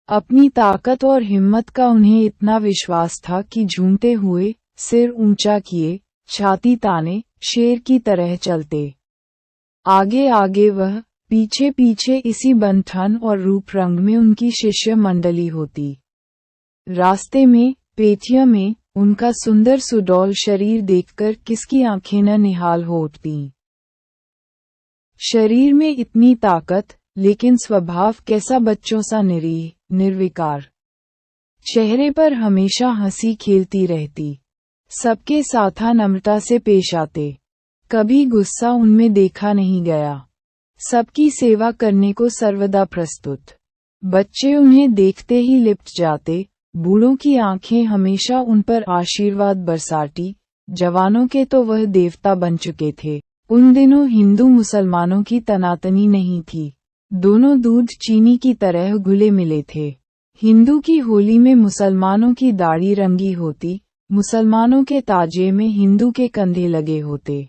अपनी ताकत और हिम्मत का उन्हें इतना विश्वास था कि झूमते हुए, सिर ऊंचा किए, छाती ताने, शेर की तरह चलते। आगे आगे वह, पीछे पीछे इसी बंठन और रूप रंग में उनकी शिष्य मंडली होती। रास्ते में, पेठिया में, उनका सुंदर सुडौल शरीर देखकर किसकी आंखें न निहाल हो उठती। शरीर में इतनी ताकत, लेकिन स्वभाव कैसा बच्चों सा निरीह, निर्विकार। चेहरे पर हमेशा हंसी खेलती रहती। सबके साथ नम्रता से पेश आते। कभी गुस्सा उनमें देखा नहीं गया। सबकी सेवा करने को सर्वदा प्रस्तुत। बच्चे उन्हें देखते ही लिपट जाते। बूढ़ों की आंखें हमेशा उन पर आशीर्वाद बरसाती। जवानों के तो वह देवता बन चुके थे। उन दिनों हिंदू मुसलमानों की तनातनी नहीं थी। दोनों दूध चीनी की तरह घुले मिले थे। हिंदू की होली में मुसलमानों की दाढ़ी रंगी होती, मुसलमानों के ताजिए में हिंदू के कंधे लगे होते।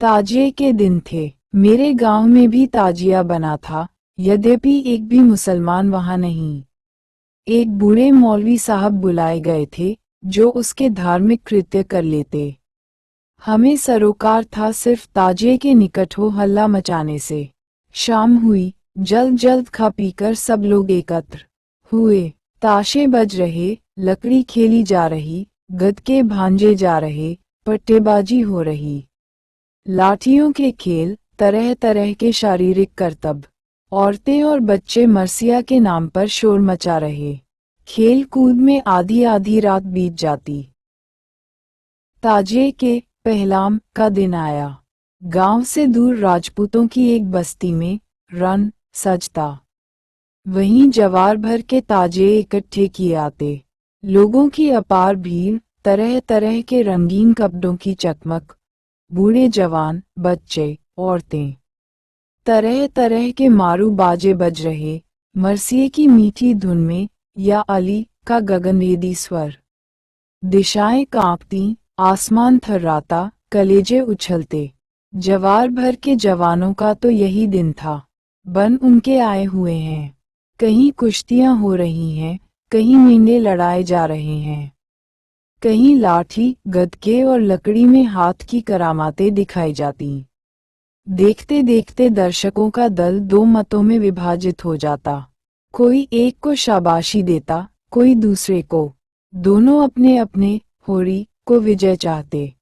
ताजिए के दिन थे। मेरे गांव में भी ताजिया बना था, यद्यपि एक भी मुसलमान वहां नहीं। एक बूढ़े मौलवी साहब बुलाए गए थे, जो उसके धार्मिक कृत्य कर लेते। हमें सरोकार था सिर्फ ताजिए के निकट हो हल्ला मचाने से। शाम हुई, जल्द जल्द खा पीकर सब लोग एकत्र हुए। ताशे बज रहे, लकड़ी खेली जा रही, गदके भांजे जा रहे, पट्टेबाजी हो रही। लाठियों के खेल, तरह तरह के शारीरिक करतब। औरतें और बच्चे मरसिया के नाम पर शोर मचा रहे। खेल कूद में आधी आधी रात बीत जाती। ताजिए के पहलाम का दिन आया। गांव से दूर राजपूतों की एक बस्ती में रन सजता। वहीं जवार भर के ताजिए इकट्ठे किए आते। लोगों की अपार भीड़, तरह तरह के रंगीन कपड़ों की चकमक, बूढ़े जवान, बच्चे, औरतें। तरह तरह के मारू बाजे बज रहे, मरसिए की मीठी धुन में, या अली का गगनभेदी स्वर। दिशाएं कांपती, आसमान थर्राता, कलेजे उछलते। जवार भर के जवानों का तो यही दिन था। बन उनके आए हुए हैं। कहीं कुश्तियां हो रही हैं, कहीं मेंढे लड़ाए जा रहे हैं। कहीं लाठी, गदके और लकड़ी में हाथ की करामातें दिखाई जाती। देखते देखते दर्शकों का दल दो मतों में विभाजित हो जाता। कोई एक को शाबाशी देता, कोई दूसरे को। दोनों अपने अपने होरी को विजय चाहते।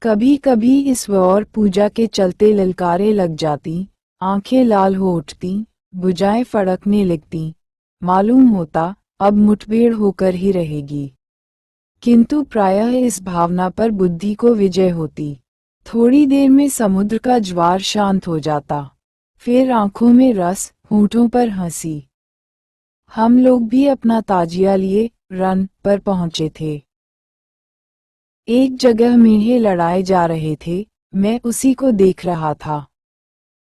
कभी कभी इस और पूजा के चलते ललकारें लग जाती, आंखें लाल हो उठती, भुजाएं फड़कने लगती। मालूम होता, अब मुठभेड़ होकर ही रहेगी। किंतु प्रायः इस भावना पर बुद्धि को विजय होती। थोड़ी देर में समुद्र का ज्वार शांत हो जाता। फिर आंखों में रस, होठों पर हंसी। हम लोग भी अपना ताजिया लिए रन पर पहुंचे थे। एक जगह मेंढे लड़ाए जा रहे थे, मैं उसी को देख रहा था।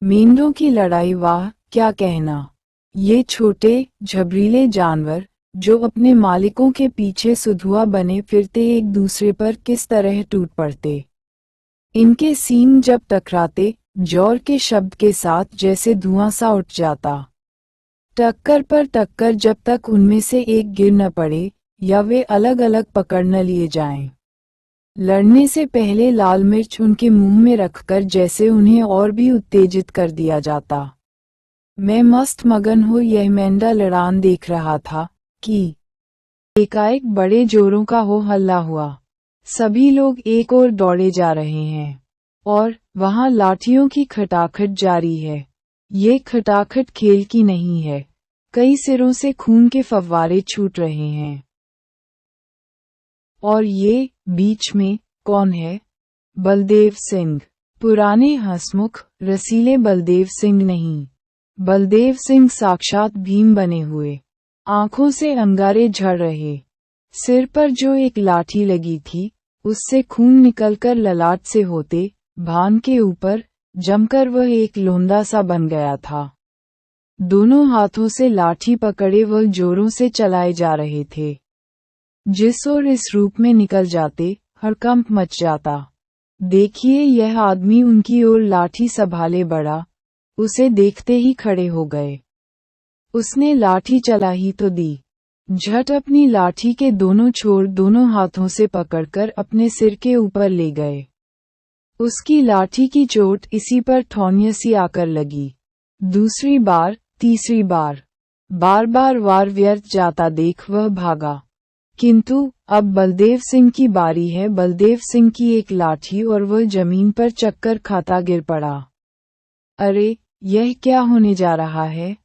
मेंढों की लड़ाई, वाह क्या कहना। ये छोटे झबरीले जानवर, जो अपने मालिकों के पीछे सुधुआ बने फिरते, एक दूसरे पर किस तरह टूट पड़ते। इनके सींग जब टकराते, जोर के शब्द के साथ जैसे धुआं सा उठ जाता। टक्कर पर टक्कर, जब तक उनमें से एक गिर न पड़े या वे अलग अलग पकड़ न लिए जाएं। लड़ने से पहले लाल मिर्च उनके मुंह में रखकर जैसे उन्हें और भी उत्तेजित कर दिया जाता। मैं मस्त मगन हो यह मेंढा लड़ान देख रहा था कि एकाएक बड़े जोरों का हो हल्ला हुआ। सभी लोग एक ओर दौड़े जा रहे हैं और वहां लाठियों की खटाखट जारी है। ये खटाखट खेल की नहीं है। कई सिरों से खून के फव्वारे छूट रहे हैं। और ये बीच में कौन है? बलदेव सिंह। पुराने हंसमुख रसीले बलदेव सिंह नहीं, बलदेव सिंह साक्षात भीम बने हुए। आंखों से अंगारे झड़ रहे। सिर पर जो एक लाठी लगी थी, उससे खून निकलकर ललाट से होते भान के ऊपर जमकर वह एक लोंदा सा बन गया था। दोनों हाथों से लाठी पकड़े वह जोरों से चलाए जा रहे थे। जिस ओर इस रूप में निकल जाते, हड़कंप मच जाता। देखिए, यह आदमी उनकी ओर लाठी संभाले बढ़ा। उसे देखते ही खड़े हो गए। उसने लाठी चला ही तो दी। झट अपनी लाठी के दोनों छोर दोनों हाथों से पकड़कर अपने सिर के ऊपर ले गए। उसकी लाठी की चोट इसी पर ठौनिया सी आकर लगी। दूसरी बार, तीसरी बार, बार बार वार व्यर्थ जाता देख वह भागा। किंतु अब बलदेव सिंह की बारी है। बलदेव सिंह की एक लाठी और वह जमीन पर चक्कर खाता गिर पड़ा। अरे, यह क्या होने जा रहा है?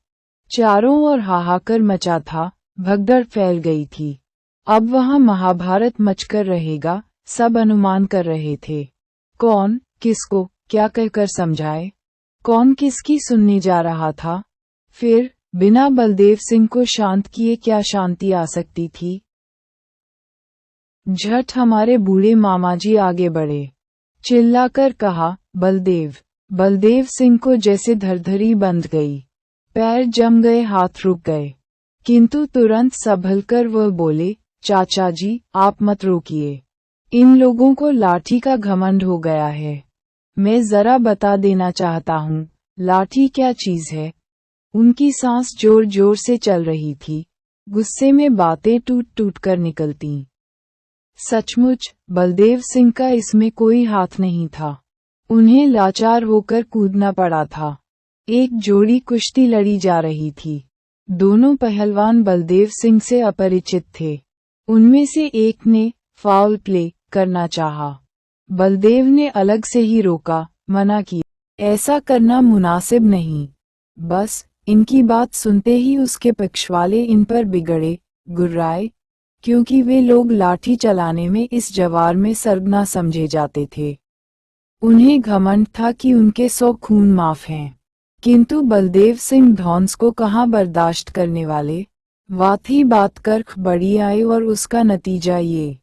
चारों ओर हाहाकार मचा था, भगदड़ फैल गई थी। अब वहां महाभारत मचकर रहेगा, सब अनुमान कर रहे थे। कौन किसको क्या कहकर समझाए, कौन किसकी सुनने जा रहा था? फिर बिना बलदेव सिंह को शांत किए क्या शांति आ सकती थी? झट हमारे बूढ़े मामाजी आगे बढ़े, चिल्लाकर कहा, बलदेव। बलदेव सिंह को जैसे धरधरी बंध गई, पैर जम गए, हाथ रुक गए। किंतु तुरंत संभलकर वह बोले, चाचा जी, आप मत रोकिए। इन लोगों को लाठी का घमंड हो गया है। मैं जरा बता देना चाहता हूँ, लाठी क्या चीज है। उनकी सांस जोर जोर से चल रही थी, गुस्से में बातें टूट टूट कर निकलती। सचमुच बलदेव सिंह का इसमें कोई हाथ नहीं था। उन्हें लाचार होकर कूदना पड़ा था। एक जोड़ी कुश्ती लड़ी जा रही थी। दोनों पहलवान बलदेव सिंह से अपरिचित थे। उनमें से एक ने फाउल प्ले करना चाहा। बलदेव ने अलग से ही रोका, मना किया, ऐसा करना मुनासिब नहीं। बस इनकी बात सुनते ही उसके पक्षवाले इन पर बिगड़े, गुर्राए, क्योंकि वे लोग लाठी चलाने में इस जवार में सरगना समझे जाते थे। उन्हें घमंड था कि उनके 100 खून माफ हैं। किंतु बलदेव सिंह धौंस को कहाँ बर्दाश्त करने वाले। बात ही बात कर बड़ी आई और उसका नतीजा ये।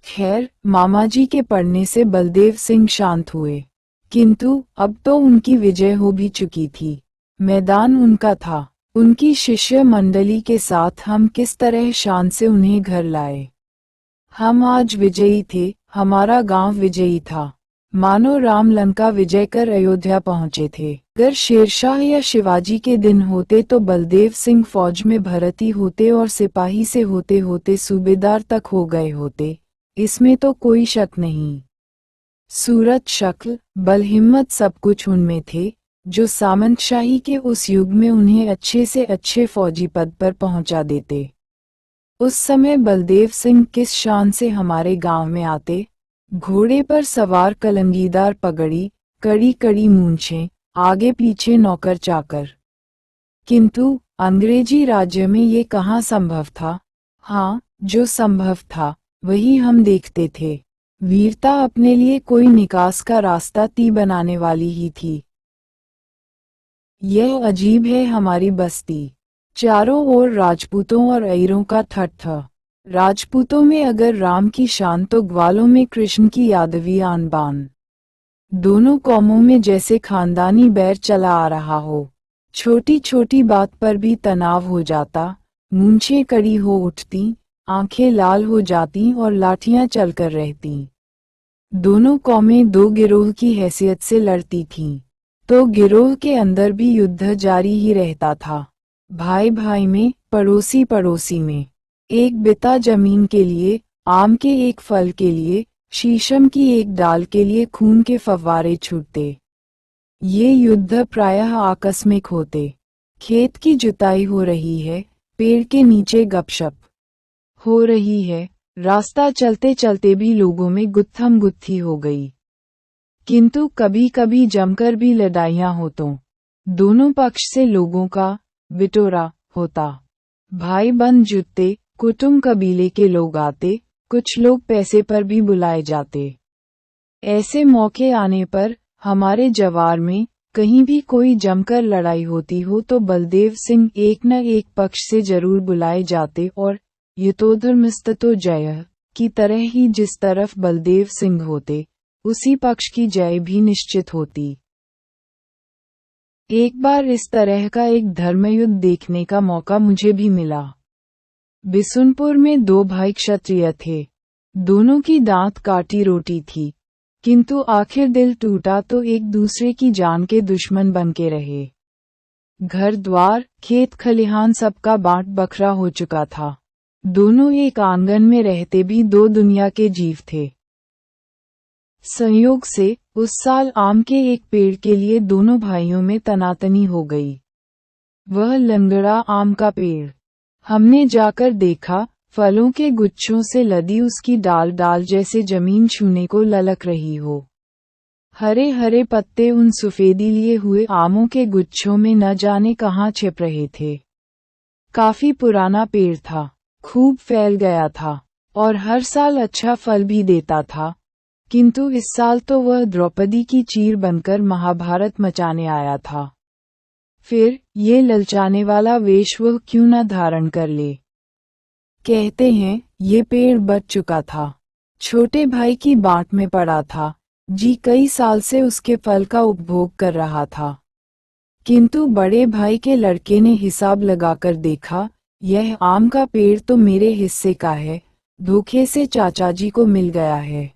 खैर, मामाजी के पड़ने से बलदेव सिंह शांत हुए। किंतु अब तो उनकी विजय हो भी चुकी थी। मैदान उनका था। उनकी शिष्य मंडली के साथ हम किस तरह शान से उन्हें घर लाए। हम आज विजयी थे, हमारा गांव विजयी था। मानो राम लंका विजय कर अयोध्या पहुंचे थे। अगर शेरशाह या शिवाजी के दिन होते तो बलदेव सिंह फौज में भर्ती होते और सिपाही से होते होते सूबेदार तक हो गए होते, इसमें तो कोई शक नहीं। सूरत, शक्ल, बल, हिम्मत सब कुछ उनमें थे, जो सामंतशाही के उस युग में उन्हें अच्छे से अच्छे फौजी पद पर पहुंचा देते। उस समय बलदेव सिंह किस शान से हमारे गांव में आते। घोड़े पर सवार, कलंगीदार पगड़ी, कड़ी कड़ी मूंछें, आगे पीछे नौकर चाकर। किंतु अंग्रेजी राज्य में ये कहाँ संभव था। हाँ, जो संभव था वही हम देखते थे। वीरता अपने लिए कोई निकास का रास्ता ती बनाने वाली ही थी। यह अजीब है हमारी बस्ती। चारों ओर राजपूतों और अइरों का ठट्ठ। राजपूतों में अगर राम की शान तो ग्वालों में कृष्ण की यादवी आन बान। दोनों कौमों में जैसे खानदानी बैर चला आ रहा हो। छोटी छोटी बात पर भी तनाव हो जाता, मूंछें कड़ी हो उठती, आंखें लाल हो जाती और लाठियां चलकर रहती। दोनों कौमें दो गिरोह की हैसियत से लड़ती थीं, तो गिरोह के अंदर भी युद्ध जारी ही रहता था। भाई भाई में, पड़ोसी पड़ोसी में। एक बिता जमीन के लिए, आम के एक फल के लिए, शीशम की एक डाल के लिए खून के फव्वारे छूटते। ये युद्ध प्रायः आकस्मिक होते। खेत की जुताई हो रही है, पेड़ के नीचे गपशप हो रही है, रास्ता चलते चलते भी लोगों में गुत्थम गुत्थी हो गई। किंतु कभी कभी जमकर भी लड़ाइयां होतों। दोनों पक्ष से लोगों का बिटोरा होता। भाई बंद जुटते, कुटुंब कबीले के लोग आते, कुछ लोग पैसे पर भी बुलाए जाते। ऐसे मौके आने पर हमारे जवार में कहीं भी कोई जमकर लड़ाई होती हो तो बलदेव सिंह एक न एक पक्ष से जरूर बुलाए जाते और यतोधर्मस्ततो जय की तरह ही जिस तरफ बलदेव सिंह होते, उसी पक्ष की जय भी निश्चित होती। एक बार इस तरह का एक धर्मयुद्ध देखने का मौका मुझे भी मिला। बिसुनपुर में दो भाई क्षत्रिय थे। दोनों की दांत काटी रोटी थी, किंतु आखिर दिल टूटा तो एक दूसरे की जान के दुश्मन बन के रहे। घर द्वार, खेत खलिहान सबका बांट बखरा हो चुका था। दोनों एक आंगन में रहते भी दो दुनिया के जीव थे। संयोग से उस साल आम के एक पेड़ के लिए दोनों भाइयों में तनातनी हो गई। वह लंगड़ा आम का पेड़। हमने जाकर देखा, फलों के गुच्छों से लदी उसकी डाल डाल जैसे जमीन छूने को ललक रही हो। हरे हरे पत्ते उन सफेदी लिए हुए आमों के गुच्छों में न जाने कहाँ छिप रहे थे। काफी पुराना पेड़ था, खूब फैल गया था और हर साल अच्छा फल भी देता था, किंतु इस साल तो वह द्रौपदी की चीर बनकर महाभारत मचाने आया था। फिर ये ललचाने वाला वेश वह क्यों न धारण कर ले। कहते हैं ये पेड़ बच चुका था, छोटे भाई की बाँट में पड़ा था। जी कई साल से उसके फल का उपभोग कर रहा था, किंतु बड़े भाई के लड़के ने हिसाब लगाकर देखा, यह आम का पेड़ तो मेरे हिस्से का है, धोखे से चाचा जी को मिल गया है।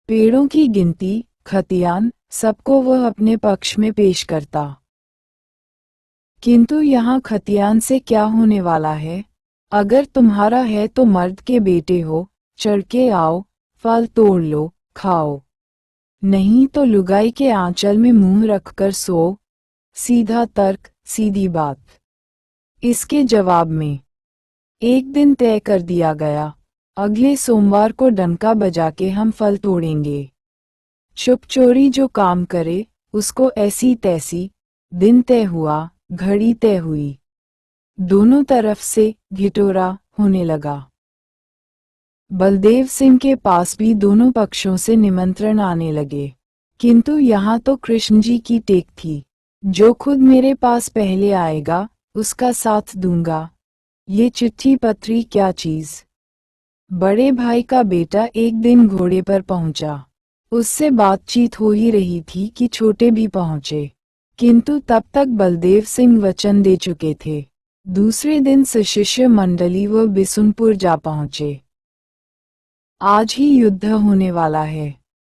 पेड़ों की गिनती, खतियान, सबको वह अपने पक्ष में पेश करता। किंतु यहाँ खतियान से क्या होने वाला है? अगर तुम्हारा है तो मर्द के बेटे हो, चढ़ के आओ, फल तोड़ लो, खाओ। नहीं तो लुगाई के आंचल में मुंह रखकर सो। सीधा तर्क, सीधी बात। इसके जवाब में एक दिन तय कर दिया गया, अगले सोमवार को डंका बजा के हम फल तोड़ेंगे। चुप चोरी जो काम करे, उसको ऐसी तैसी। दिन तय हुआ, घड़ी तय हुई। दोनों तरफ से घिटोरा होने लगा। बलदेव सिंह के पास भी दोनों पक्षों से निमंत्रण आने लगे, किंतु यहाँ तो कृष्ण जी की टेक थी, जो खुद मेरे पास पहले आएगा, उसका साथ दूंगा। ये चिट्ठी पत्री क्या चीज। बड़े भाई का बेटा एक दिन घोड़े पर पहुंचा। उससे बातचीत हो ही रही थी कि छोटे भी पहुंचे, किंतु तब तक बलदेव सिंह वचन दे चुके थे। दूसरे दिन सशिष्य मंडली व बिसुनपुर जा पहुंचे। आज ही युद्ध होने वाला है,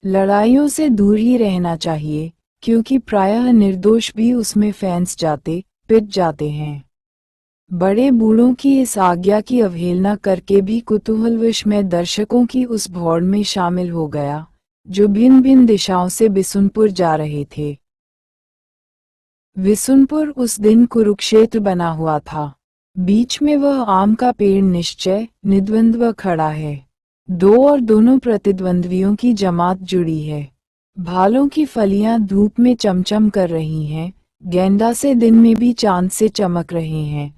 लड़ाइयों से दूर ही रहना चाहिए, क्योंकि प्रायः निर्दोष भी उसमें फंस जाते, पिट जाते हैं। बड़े बूढ़ों की इस आज्ञा की अवहेलना करके भी कुतूहलवश मैं दर्शकों की उस भौड़ में शामिल हो गया, जो भिन्न भिन्न दिशाओं से बिसुनपुर जा रहे थे। बिसुनपुर उस दिन कुरुक्षेत्र बना हुआ था। बीच में वह आम का पेड़ निश्चय निद्वंद्व खड़ा है। दो और दोनों प्रतिद्वंद्वियों की जमात जुड़ी है। भालों की फलियां धूप में चमचम कर रही हैं, गेंदा से दिन में भी चांद से चमक रहे हैं,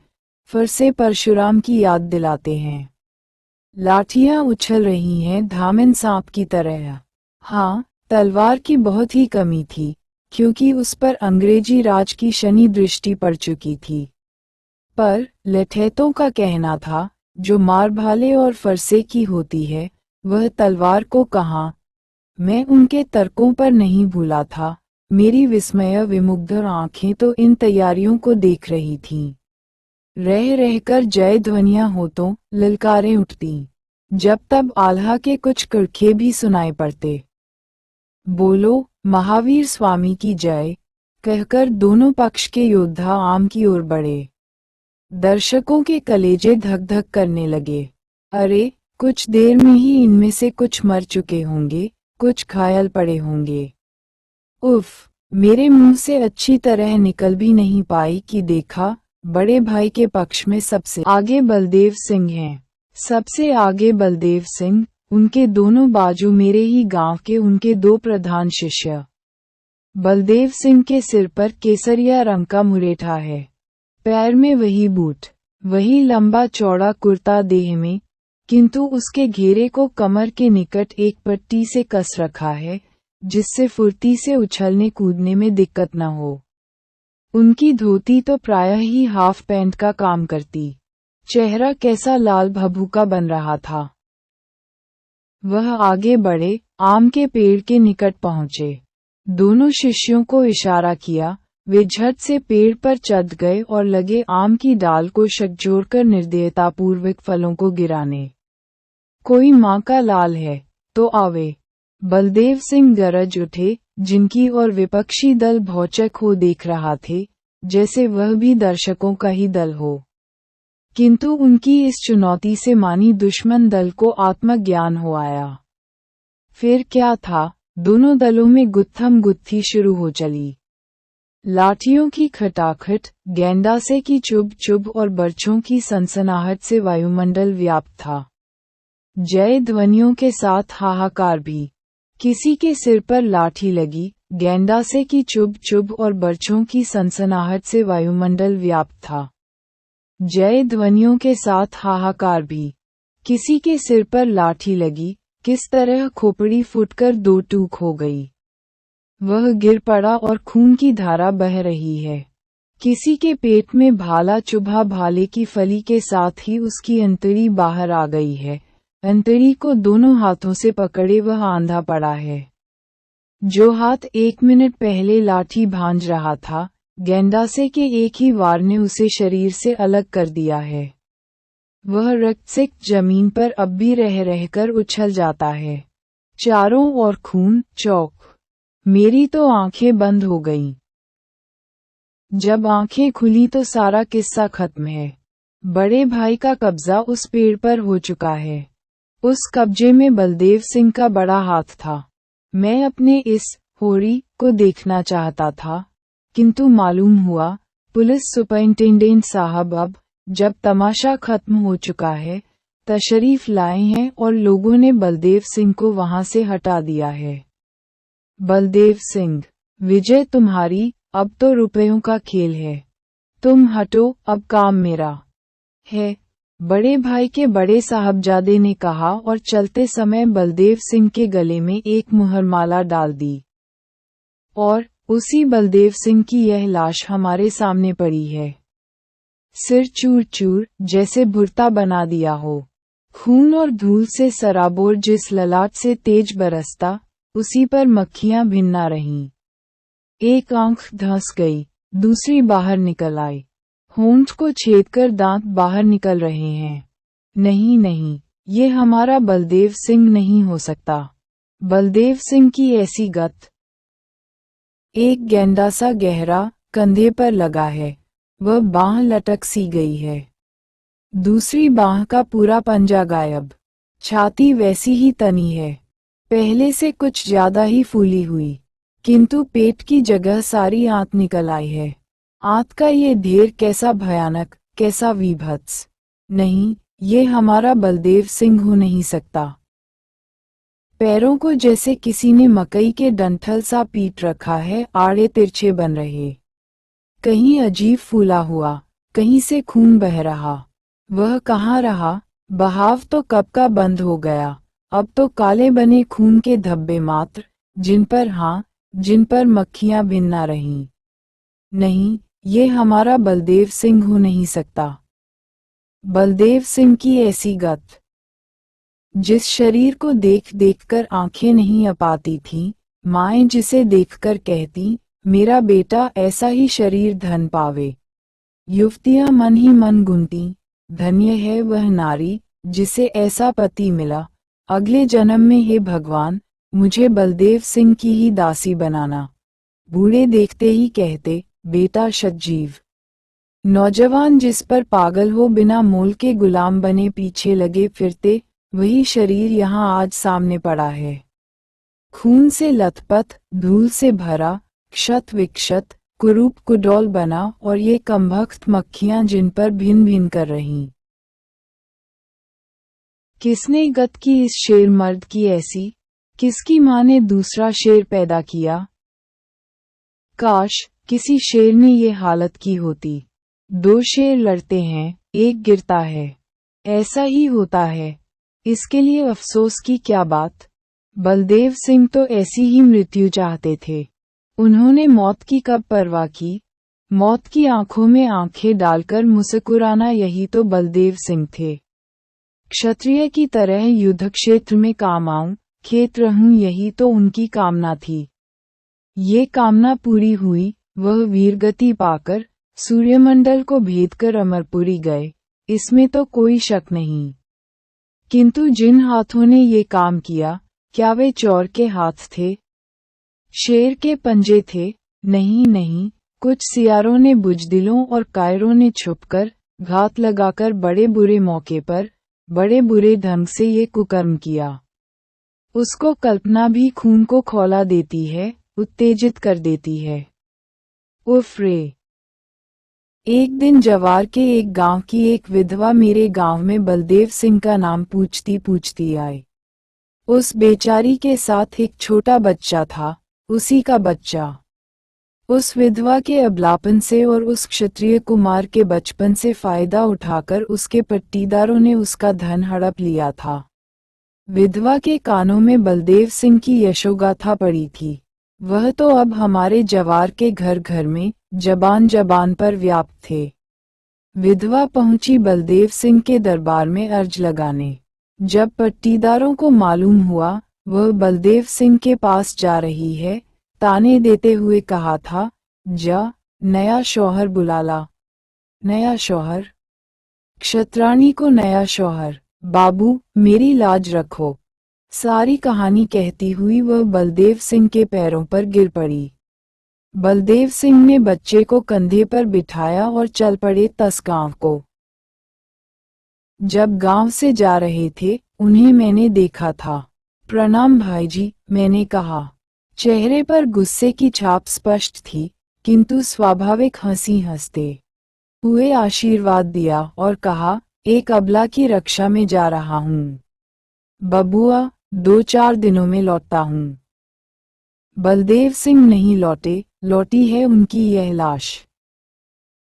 फरसे परशुराम की याद दिलाते हैं। लाठियां उछल रही हैं धामिन सांप की तरह। हाँ, तलवार की बहुत ही कमी थी, क्योंकि उस पर अंग्रेजी राज की शनि दृष्टि पड़ चुकी थी। पर लठैतों का कहना था, जो मार भाले और फरसे की होती है, वह तलवार को कहाँ। मैं उनके तर्कों पर नहीं भूला था। मेरी विस्मय विमुग्ध आंखें तो इन तैयारियों को देख रही थीं। रह रहकर जय ध्वनियां होतों, ललकारें उठती। जब तब आल्हा के कुछ कड़खे भी सुनाई पड़ते। बोलो महावीर स्वामी की जय, कहकर दोनों पक्ष के योद्धा आम की ओर बढ़े। दर्शकों के कलेजे धक धक करने लगे। अरे, कुछ देर में ही इनमें से कुछ मर चुके होंगे, कुछ घायल पड़े होंगे। उफ, मेरे मुंह से अच्छी तरह निकल भी नहीं पाई कि देखा, बड़े भाई के पक्ष में सबसे आगे बलदेव सिंह हैं। सबसे आगे बलदेव सिंह, उनके दोनों बाजू मेरे ही गांव के उनके दो प्रधान शिष्य। बलदेव सिंह के सिर पर केसरिया रंग का मुरेठा है, पैर में वही बूट, वही लंबा चौड़ा कुर्ता देह में, किंतु उसके घेरे को कमर के निकट एक पट्टी से कस रखा है, जिससे फुर्ती से उछलने कूदने में दिक्कत न हो। उनकी धोती तो प्रायः ही हाफ पैंट का काम करती। चेहरा कैसा लाल भभूका बन रहा था। वह आगे बढ़े, आम के पेड़ के निकट पहुंचे। दोनों शिष्यों को इशारा किया, वे झट से पेड़ पर चढ़ गए और लगे आम की डाल को झकझोरकर निर्दयतापूर्वक फलों को गिराने। कोई माँ का लाल है, तो आवे। बलदेव सिंह गरज उठे, जिनकी और विपक्षी दल भौचक हो देख रहा थे, जैसे वह भी दर्शकों का ही दल हो। किंतु उनकी इस चुनौती से मानी दुश्मन दल को आत्मज्ञान हो आया। फिर क्या था, दोनों दलों में गुत्थम गुत्थी शुरू हो चली। लाठियों की खटाखट, गेंडासे की चुभ चुभ और बर्छों की सनसनाहट से वायुमंडल व्याप्त था। जय ध्वनियों के साथ हाहाकार भी। किसी के सिर पर लाठी लगी, गेंडासे की चुभ चुभ और बर्छों की सनसनाहट से वायुमंडल व्याप्त था। जय ध्वनियों के साथ हाहाकार भी। किसी के सिर पर लाठी लगी, किस तरह खोपड़ी फूटकर दो टूक हो गई। वह गिर पड़ा और खून की धारा बह रही है। किसी के पेट में भाला चुभा, भाले की फली के साथ ही उसकी अंतड़ी बाहर आ गई है। अंतड़ी को दोनों हाथों से पकड़े वह आंधा पड़ा है। जो हाथ 1 मिनट पहले लाठी भांज रहा था, गेंडासे के एक ही वार ने उसे शरीर से अलग कर दिया है। वह रक्तसिक्त जमीन पर अब भी रह रहकर उछल जाता है। चारों ओर खून, चौक। मेरी तो आंखें बंद हो गईं। जब आंखें खुली तो सारा किस्सा खत्म है। बड़े भाई का कब्जा उस पेड़ पर हो चुका है। उस कब्जे में बलदेव सिंह का बड़ा हाथ था। मैं अपने इस होरी को देखना चाहता था, किंतु मालूम हुआ, पुलिस सुपरिंटेंडेंट साहब अब, जब तमाशा खत्म हो चुका है, तशरीफ लाए हैं और लोगों ने बलदेव सिंह को वहां से हटा दिया है। बलदेव सिंह, विजय तुम्हारी, अब तो रुपयों का खेल है। तुम हटो, अब काम मेरा है, बड़े भाई के बड़े साहबजादे ने कहा और चलते समय बलदेव सिंह के गले में एक मुहरमाला डाल दी। और उसी बलदेव सिंह की यह लाश हमारे सामने पड़ी है। सिर चूर चूर, जैसे भुर्ता बना दिया हो। खून और धूल से सराबोर जिस ललाट से तेज बरसता, उसी पर मक्खियां भिन्ना रहीं। एक आंख धंस गई, दूसरी बाहर निकल आई। होंठ को छेदकर दांत बाहर निकल रहे हैं। नहीं नहीं, ये हमारा बलदेव सिंह नहीं हो सकता। बलदेव सिंह की ऐसी गत। एक गेंडासा गहरा कंधे पर लगा है, वह बांह लटक सी गई है। दूसरी बांह का पूरा पंजा गायब। छाती वैसी ही तनी है, पहले से कुछ ज्यादा ही फूली हुई, किंतु पेट की जगह सारी आंत निकल आई है। आंत का ये ढेर कैसा भयानक, कैसा विभत्स। नहीं, ये हमारा बलदेव सिंह हो नहीं सकता। पैरों को जैसे किसी ने मकई के डंठल सा पीट रखा है, आड़े तिरछे बन रहे। कहीं अजीब फूला हुआ, कहीं से खून बह रहा। वह कहाँ रहा? बहाव तो कब का बंद हो गया। अब तो काले बने खून के धब्बे मात्र, जिन पर मक्खियां भिन्ना रहीं। नहीं, ये हमारा बलदेव सिंह हो नहीं सकता। बलदेव सिंह की ऐसी गत। जिस शरीर को देख देखकर आंखें नहीं अपाती थीं, माएं जिसे देखकर कहती, मेरा बेटा ऐसा ही शरीर धन पावे। युवतियां मन ही मन गुनती, धन्य है वह नारी, जिसे ऐसा पति मिला। अगले जन्म में हे भगवान, मुझे बलदेव सिंह की ही दासी बनाना। बूढ़े देखते ही कहते, बेटा सजीव। नौजवान जिस पर पागल हो बिना मोल के गुलाम बने पीछे लगे फिरते, वही शरीर यहाँ आज सामने पड़ा है। खून से लथपथ, धूल से भरा, क्षत विक्षत, कुरूप कुडौल बना, और ये कमबख्त मक्खियां जिन पर भिन भिन कर रहीं। किसने गत की इस शेर मर्द की ऐसी? किसकी माँ ने दूसरा शेर पैदा किया? काश किसी शेर ने ये हालत की होती। 2 शेर लड़ते हैं, एक गिरता है। ऐसा ही होता है। इसके लिए अफसोस की क्या बात? बलदेव सिंह तो ऐसी ही मृत्यु चाहते थे। उन्होंने मौत की कब परवाह की? मौत की आंखों में आंखें डालकर मुस्कुराना, यही तो बलदेव सिंह थे। क्षत्रिय की तरह युद्ध क्षेत्र में काम आऊं, खेत रहूं, यही तो उनकी कामना थी। ये कामना पूरी हुई। वह वीरगति पाकर सूर्यमंडल को भेदकर अमरपुरी गए, इसमें तो कोई शक नहीं। किंतु जिन हाथों ने ये काम किया, क्या वे चौर के हाथ थे? शेर के पंजे थे? नहीं नहीं, कुछ सियारों ने बुजदिलों और कायरों ने छुपकर, घात लगाकर बड़े बुरे मौके पर, बड़े बुरे ढंग से ये कुकर्म किया। उसको कल्पना भी खून को खौला देती है, उत्तेजित कर देती है। उफ रे! एक दिन जवार के एक गांव की एक विधवा मेरे गांव में बलदेव सिंह का नाम पूछती पूछती आई। उस बेचारी के साथ एक छोटा बच्चा था, उसी का बच्चा। उस विधवा के अबलापन से और उस क्षत्रिय कुमार के बचपन से फायदा उठाकर उसके पट्टीदारों ने उसका धन हड़प लिया था। विधवा के कानों में बलदेव सिंह की यशोगाथा पड़ी थी। वह तो अब हमारे जवार के घर घर में, जबान जबान पर व्याप्त थे। विधवा पहुंची बलदेव सिंह के दरबार में अर्ज लगाने। जब पट्टीदारों को मालूम हुआ वह बलदेव सिंह के पास जा रही है, ताने देते हुए कहा था, जा, नया शौहर बुला ला। नया शौहर? क्षत्राणी को नया शौहर? बाबू, मेरी लाज रखो। सारी कहानी कहती हुई वह बलदेव सिंह के पैरों पर गिर पड़ी। बलदेव सिंह ने बच्चे को कंधे पर बिठाया और चल पड़े तसगांव को। जब गांव से जा रहे थे, उन्हें मैंने देखा था। प्रणाम भाईजी, मैंने कहा। चेहरे पर गुस्से की छाप स्पष्ट थी, किंतु स्वाभाविक हंसी हंसते हुए आशीर्वाद दिया और कहा, एक अबला की रक्षा में जा रहा हूँ। बबुआ, 2-4 दिनों में लौटता हूँ। बलदेव सिंह नहीं लौटे, लौटी है उनकी यह लाश।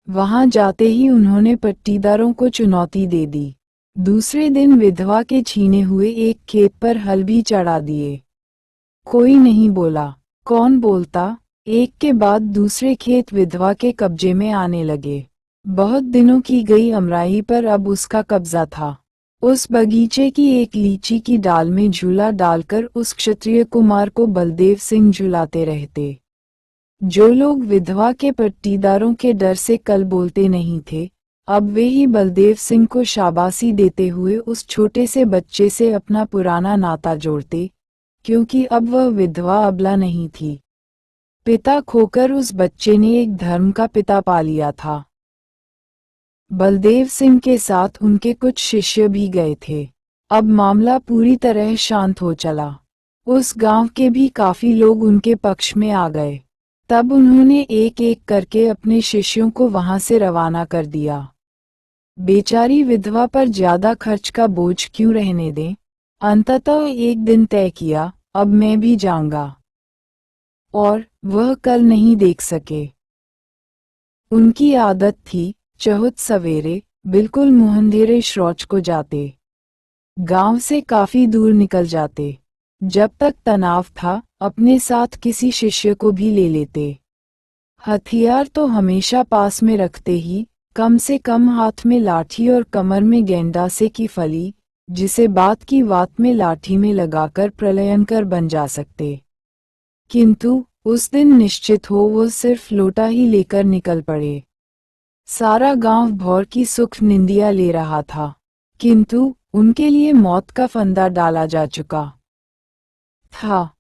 वहां जाते ही उन्होंने पट्टीदारों को चुनौती दे दी। दूसरे दिन विधवा के छीने हुए एक खेत पर हल भी चढ़ा दिए। कोई नहीं बोला। कौन बोलता? एक के बाद दूसरे खेत विधवा के कब्जे में आने लगे। बहुत दिनों की गई अमराई पर अब उसका कब्जा था। उस बगीचे की एक लीची की डाल में झूला डालकर उस क्षत्रिय कुमार को बलदेव सिंह झुलाते रहते। जो लोग विधवा के पट्टीदारों के डर से कल बोलते नहीं थे, अब वे ही बलदेव सिंह को शाबाशी देते हुए उस छोटे से बच्चे से अपना पुराना नाता जोड़ते, क्योंकि अब वह विधवा अबला नहीं थी। पिता खोकर उस बच्चे ने एक धर्म का पिता पा लिया था। बलदेव सिंह के साथ उनके कुछ शिष्य भी गए थे। अब मामला पूरी तरह शांत हो चला। उस गांव के भी काफी लोग उनके पक्ष में आ गए। तब उन्होंने एक एक करके अपने शिष्यों को वहां से रवाना कर दिया। बेचारी विधवा पर ज्यादा खर्च का बोझ क्यों रहने दें। अंततः एक दिन तय किया, अब मैं भी जाऊंगा। और वह कल नहीं देख सके। उनकी आदत थी, चहुत सवेरे, बिल्कुल मुहंधेरे शौच को जाते। गांव से काफी दूर निकल जाते। जब तक तनाव था, अपने साथ किसी शिष्य को भी ले लेते। हथियार तो हमेशा पास में रखते ही, कम से कम हाथ में लाठी और कमर में गेंडासे की फली, जिसे बात की बात में लाठी में लगाकर प्रलयंकर बन जा सकते। किंतु उस दिन निश्चित हो वो सिर्फ लोटा ही लेकर निकल पड़े। सारा गांव भौर की सुख निंदिया ले रहा था, किंतु उनके लिए मौत का फंदा डाला जा चुका था।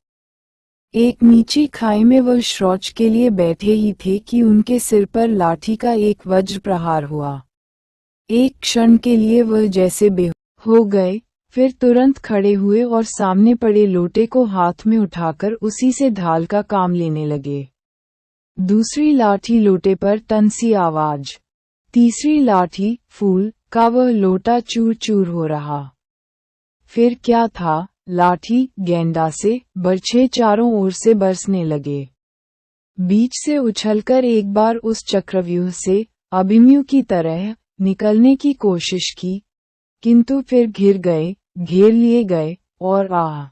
एक नीची खाई में वह शौच के लिए बैठे ही थे कि उनके सिर पर लाठी का एक वज्र प्रहार हुआ। एक क्षण के लिए वह जैसे बेहोश हो गए, फिर तुरंत खड़े हुए और सामने पड़े लोटे को हाथ में उठाकर उसी से ढाल का काम लेने लगे। दूसरी लाठी लोटे पर टन सी आवाज। तीसरी लाठी फूल का वह लोटा चूर चूर हो रहा। फिर क्या था, लाठी, गेंडासे, बरछे चारों ओर से बरसने लगे। बीच से उछलकर एक बार उस चक्रव्यूह से अभिमन्यु की तरह निकलने की कोशिश की, किंतु फिर घिर गए, घेर लिए गए, और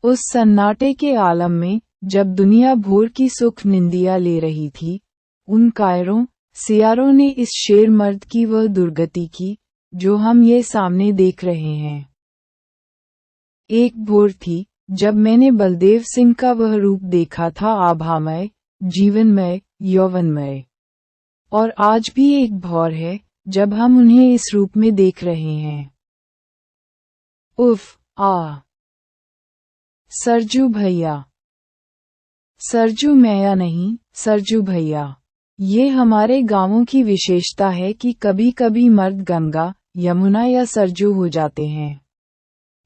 उस सन्नाटे के आलम में, जब दुनिया भोर की सुख निंदिया ले रही थी, उन कायरों, सियारों ने इस शेर मर्द की वह दुर्गति की, जो हम ये सामने देख रहे हैं। एक भोर थी, जब मैंने बलदेव सिंह का वह रूप देखा था, आभामय, जीवनमय, यौवनमय। और आज भी एक भौर है, जब हम उन्हें इस रूप में देख रहे हैं। उफ, सरजू भैया। सरजू मैया नहीं, सरजू भैया। ये हमारे गांवों की विशेषता है कि कभी कभी मर्द गंगा, यमुना या सरजू हो जाते हैं।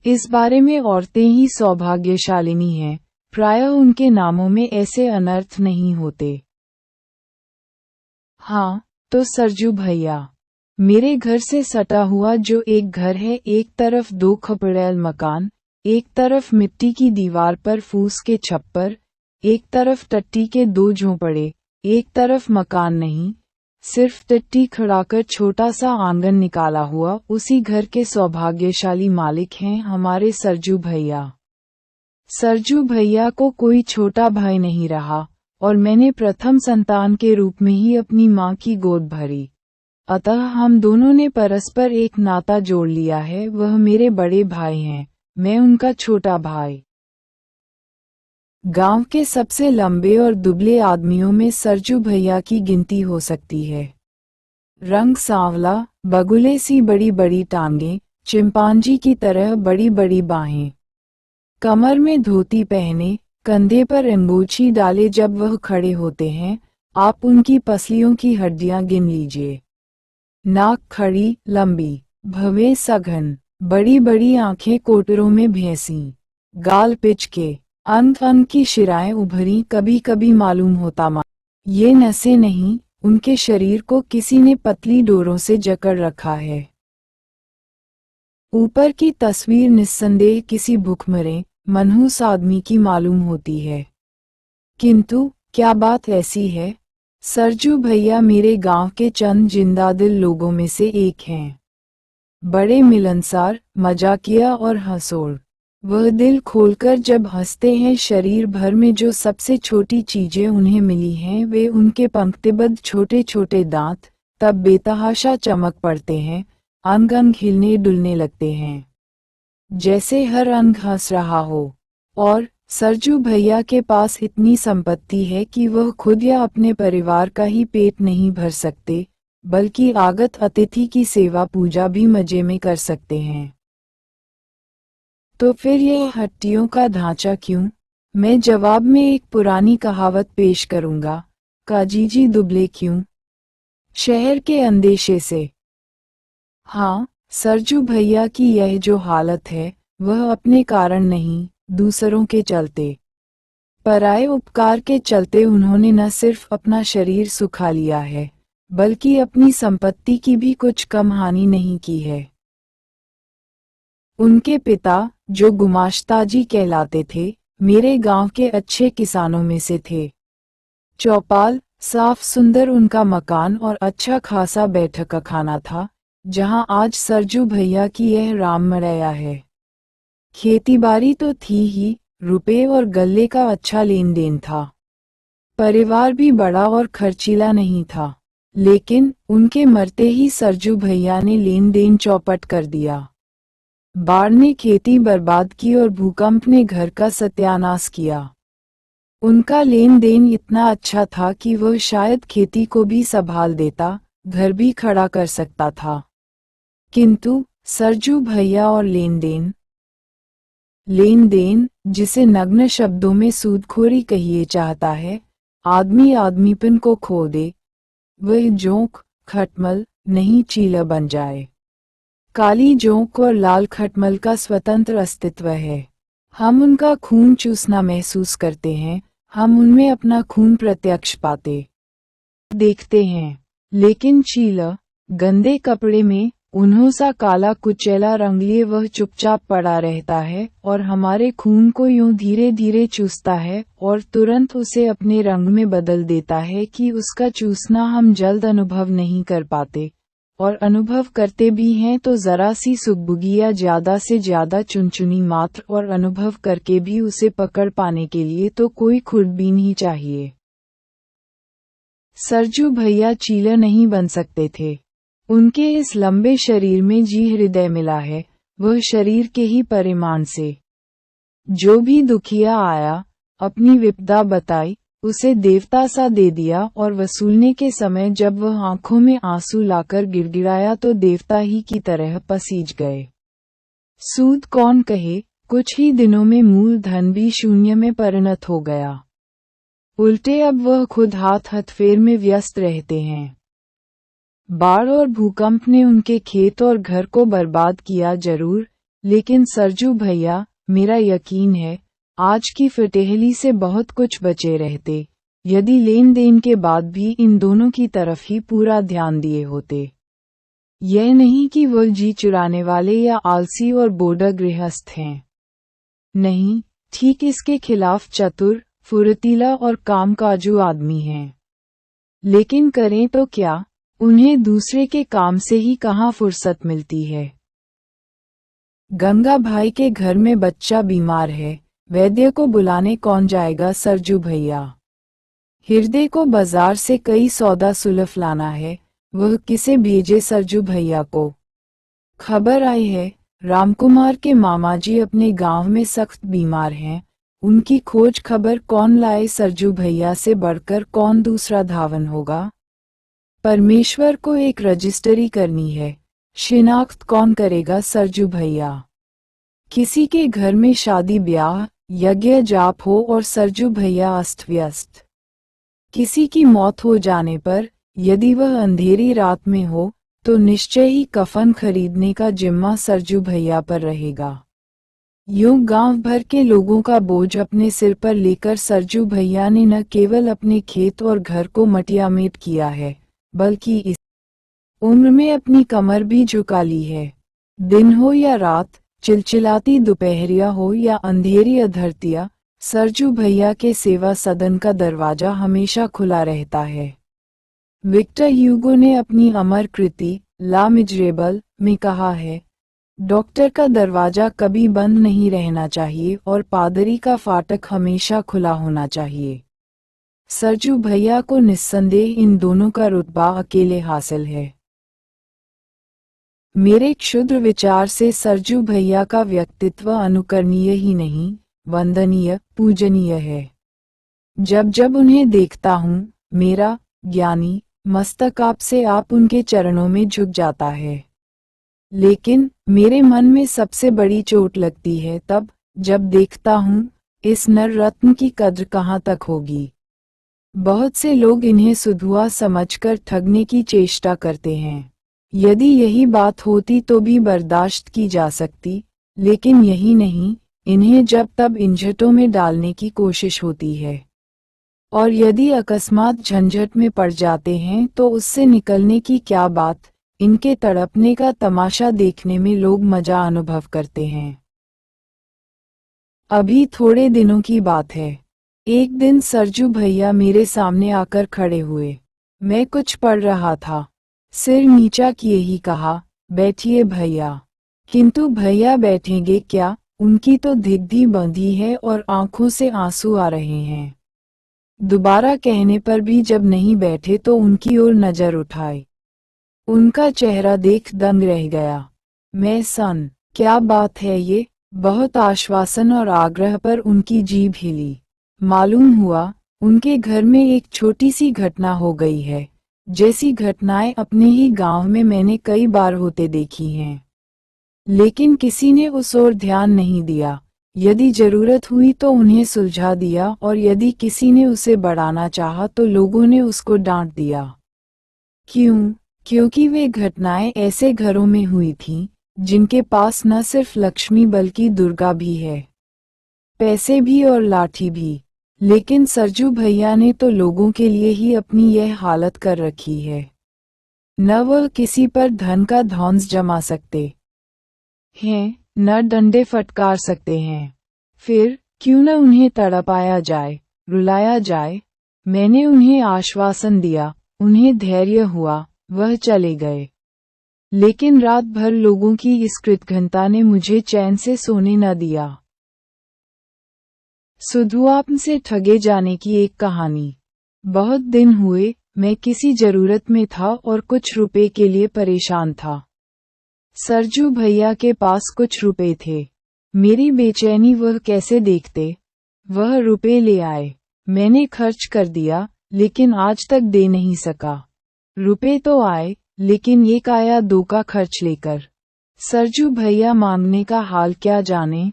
इस बारे में औरतें ही सौभाग्यशालिनी हैं, प्रायः उनके नामों में ऐसे अनर्थ नहीं होते। हाँ, तो सरजू भैया, मेरे घर से सटा हुआ जो एक घर है, एक तरफ 2 खपड़ैल मकान, एक तरफ मिट्टी की दीवार पर फूस के छप्पर, एक तरफ टट्टी के 2 झोंपड़े, एक तरफ मकान नहीं, सिर्फ टट्टी खड़ाकर छोटा सा आंगन निकाला हुआ, उसी घर के सौभाग्यशाली मालिक हैं हमारे सरजू भैया। सरजू भैया को कोई छोटा भाई नहीं रहा, और मैंने प्रथम संतान के रूप में ही अपनी माँ की गोद भरी। अतः हम दोनों ने परस्पर एक नाता जोड़ लिया है। वह मेरे बड़े भाई हैं, मैं उनका छोटा भाई। गांव के सबसे लंबे और दुबले आदमियों में सरजू भैया की गिनती हो सकती है। रंग सांवला, बगुले सी बड़ी बड़ी टांगें, चिंपांजी की तरह बड़ी बड़ी बाहें, कमर में धोती पहने, कंधे पर अंगोछी डाले जब वह खड़े होते हैं, आप उनकी पसलियों की हड्डियां गिन लीजिए। नाक खड़ी, लंबी, भवें सघन, बड़ी बड़ी आंखें कोटरों में भैंसी, गाल पिचके, अंग अंग की शिराएं उभरी, कभी कभी मालूम होता ये नसें नहीं, उनके शरीर को किसी ने पतली डोरों से जकड़ रखा है। ऊपर की तस्वीर निस्संदेह किसी भूखमरे, मनहूस आदमी की मालूम होती है। किंतु क्या बात ऐसी है? सरजू भैया मेरे गांव के चंद जिंदादिल लोगों में से एक हैं। बड़े मिलनसार, मजाकिया और हंसोड़। वह दिल खोलकर जब हंसते हैं, शरीर भर में जो सबसे छोटी चीजें उन्हें मिली हैं वे उनके पंक्तिबद्ध छोटे छोटे दांत, तब बेतहाशा चमक पड़ते हैं, अंग अंग हिलने डुलने लगते हैं, जैसे हर अंग हंस रहा हो। और सरजू भैया के पास इतनी संपत्ति है कि वह खुद या अपने परिवार का ही पेट नहीं भर सकते, बल्कि आगत अतिथि की सेवा पूजा भी मजे में कर सकते हैं। तो फिर यह हड्डियों का ढांचा क्यों? मैं जवाब में एक पुरानी कहावत पेश करूंगा, काजीजी दुबले क्यों? शहर के अंदेशे से। हाँ, सरजू भैया की यह जो हालत है, वह अपने कारण नहीं, दूसरों के चलते, पराये उपकार के चलते उन्होंने न सिर्फ अपना शरीर सुखा लिया है, बल्कि अपनी संपत्ति की भी कुछ कम हानि नहीं की है। उनके पिता, जो गुमाश्ताजी कहलाते थे, मेरे गांव के अच्छे किसानों में से थे। चौपाल, साफ सुंदर उनका मकान और अच्छा खासा बैठक का खाना था, जहां आज सरजू भैया की यह राममरैया है। खेतीबाड़ी तो थी ही, रुपए और गल्ले का अच्छा लेन देन था। परिवार भी बड़ा और खर्चीला नहीं था, लेकिन उनके मरते ही सरजू भैया ने लेन देन चौपट कर दिया। बाढ़ ने खेती बर्बाद की और भूकंप ने घर का सत्यानाश किया। उनका लेन देन इतना अच्छा था कि वह शायद खेती को भी संभाल देता, घर भी खड़ा कर सकता था। किंतु सरजू भैया और लेन देन, जिसे नग्न शब्दों में सूदखोरी कहिए चाहता है, आदमी आदमीपन को खो दे, वह जोंक, खटमल, नहीं चीला बन जाए। काली जोंक और लाल खटमल का स्वतंत्र अस्तित्व है। हम उनका खून चूसना महसूस करते हैं, हम उनमें अपना खून प्रत्यक्ष पाते देखते हैं। लेकिन चीला, गंदे कपड़े में, उन्हों सा काला कुचैला रंग लिए वह चुपचाप पड़ा रहता है और हमारे खून को यूं धीरे धीरे चूसता है और तुरंत उसे अपने रंग में बदल देता है कि उसका चूसना हम जल्द अनुभव नहीं कर पाते, और अनुभव करते भी हैं तो जरा सी सुगबुगी या ज्यादा से ज्यादा चुनचुनी मात्र, और अनुभव करके भी उसे पकड़ पाने के लिए तो कोई खुरदबीन ही चाहिए। सरजू भैया चीला नहीं बन सकते थे। उनके इस लंबे शरीर में जी हृदय मिला है, वह शरीर के ही परिमाण से। जो भी दुखिया आया, अपनी विपदा बताई, उसे देवता सा दे दिया, और वसूलने के समय जब वह आंखों में आंसू लाकर गिड़गिड़ाया तो देवता ही की तरह पसीज गए। सूद कौन कहे, कुछ ही दिनों में मूल धन भी शून्य में परिणत हो गया। उल्टे अब वह खुद हाथ हथफेर में व्यस्त रहते हैं। बाढ़ और भूकंप ने उनके खेत और घर को बर्बाद किया जरूर, लेकिन सरजू भैया, मेरा यकीन है आज की फिटेहली से बहुत कुछ बचे रहते, यदि लेन देन के बाद भी इन दोनों की तरफ ही पूरा ध्यान दिए होते। यह नहीं कि वो जी चुराने वाले या आलसी और बोडा गृहस्थ हैं। नहीं, ठीक इसके खिलाफ चतुर, फुर्तीला और कामकाजू आदमी हैं। लेकिन करें तो क्या, उन्हें दूसरे के काम से ही कहाँ फुर्सत मिलती है। गंगा भाई के घर में बच्चा बीमार है, वैद्य को बुलाने कौन जाएगा सरजू भैया। हृदय को बाजार से कई सौदा सुलफ लाना है, वह किसे भेजे सरजू भैया को। खबर आई है रामकुमार के मामाजी अपने गांव में सख्त बीमार हैं, उनकी खोज खबर कौन लाए सरजू भैया से बढ़कर कौन दूसरा धावन होगा। परमेश्वर को एक रजिस्ट्री करनी है, शिनाख्त कौन करेगा सरजू भैया। किसी के घर में शादी ब्याह यज्ञ जाप हो और सरजू भैया अस्त व्यस्त। किसी की मौत हो जाने पर यदि वह अंधेरी रात में हो तो निश्चय ही कफन खरीदने का जिम्मा सरजू भैया पर रहेगा। यूं गांव भर के लोगों का बोझ अपने सिर पर लेकर सरजू भैया ने न केवल अपने खेत और घर को मटियामेट किया है, बल्कि इस उम्र में अपनी कमर भी झुका ली है। दिन हो या रात, चिलचिलाती दोपहरिया हो या अंधेरी अधरतिया, सरजू भैया के सेवा सदन का दरवाजा हमेशा खुला रहता है। विक्टर ह्यूगो ने अपनी अमर कृति ला मिजरेबल में कहा है, डॉक्टर का दरवाजा कभी बंद नहीं रहना चाहिए और पादरी का फाटक हमेशा खुला होना चाहिए। सरजू भैया को निस्संदेह इन दोनों का रुतबा अकेले हासिल है। मेरे क्षुद्र विचार से सरजू भैया का व्यक्तित्व अनुकरणीय ही नहीं, वंदनीय, पूजनीय है। जब जब उन्हें देखता हूँ, मेरा ज्ञानी मस्तक आप से आप उनके चरणों में झुक जाता है। लेकिन मेरे मन में सबसे बड़ी चोट लगती है तब जब देखता हूँ इस नर रत्न की कद्र कहाँ तक होगी। बहुत से लोग इन्हें सुधुआ समझकर ठगने की चेष्टा करते हैं। यदि यही बात होती तो भी बर्दाश्त की जा सकती, लेकिन यही नहीं, इन्हें जब तब इंझटों में डालने की कोशिश होती है। और यदि अकस्मात झंझट में पड़ जाते हैं तो उससे निकलने की क्या बात, इनके तड़पने का तमाशा देखने में लोग मजा अनुभव करते हैं। अभी थोड़े दिनों की बात है, एक दिन सरजू भैया मेरे सामने आकर खड़े हुए। मैं कुछ पढ़ रहा था, सिर नीचा किए ही कहा, बैठिए भैया। किंतु भैया बैठेंगे क्या, उनकी तो धिग्धी बंधी है और आंखों से आंसू आ रहे हैं। दोबारा कहने पर भी जब नहीं बैठे तो उनकी ओर नजर उठाई। उनका चेहरा देख दंग रह गया। मैं सन, क्या बात है ये। बहुत आश्वासन और आग्रह पर उनकी जीभ हिली। मालूम हुआ उनके घर में एक छोटी सी घटना हो गई है, जैसी घटनाएं अपने ही गांव में मैंने कई बार होते देखी हैं। लेकिन किसी ने उस ओर ध्यान नहीं दिया। यदि जरूरत हुई तो उन्हें सुलझा दिया और यदि किसी ने उसे बढ़ाना चाहा तो लोगों ने उसको डांट दिया। क्यों? क्योंकि वे घटनाएं ऐसे घरों में हुई थीं जिनके पास न सिर्फ लक्ष्मी बल्कि दुर्गा भी है, पैसे भी और लाठी भी। लेकिन सरजू भैया ने तो लोगों के लिए ही अपनी यह हालत कर रखी है। न वह किसी पर धन का धौंस जमा सकते हैं, न डंडे फटकार सकते हैं। फिर क्यों न उन्हें तड़पाया जाए, रुलाया जाए। मैंने उन्हें आश्वासन दिया, उन्हें धैर्य हुआ, वह चले गए। लेकिन रात भर लोगों की इस कृतघ्नता ने मुझे चैन से सोने न दिया। सुधुआप से ठगे जाने की एक कहानी। बहुत दिन हुए, मैं किसी जरूरत में था और कुछ रुपए के लिए परेशान था। सरजू भैया के पास कुछ रुपए थे। मेरी बेचैनी वह कैसे देखते। वह रुपए ले आए, मैंने खर्च कर दिया, लेकिन आज तक दे नहीं सका। रुपए तो आए, लेकिन एक आया दो का खर्च लेकर। सरजू भैया मांगने का हाल क्या जाने।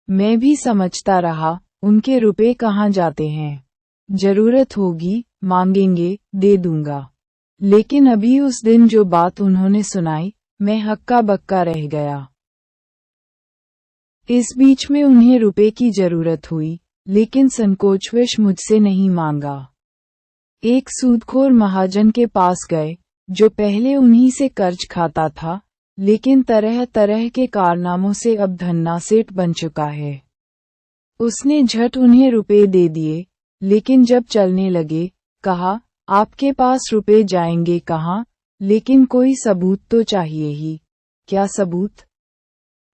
मैं भी समझता रहा, उनके रुपए कहाँ जाते हैं। जरूरत होगी, मांगेंगे, दे दूंगा। लेकिन अभी उस दिन जो बात उन्होंने सुनाई, मैं हक्का बक्का रह गया। इस बीच में उन्हें रुपए की जरूरत हुई, लेकिन संकोचवश मुझसे नहीं मांगा। एक सूदखोर महाजन के पास गए, जो पहले उन्हीं से कर्ज खाता था, लेकिन तरह तरह के कारनामों से अब धन्ना सेठ बन चुका है। उसने झट उन्हें रुपए दे दिए, लेकिन जब चलने लगे, कहा, आपके पास रुपए जाएंगे कहाँ, लेकिन कोई सबूत तो चाहिए ही। क्या सबूत?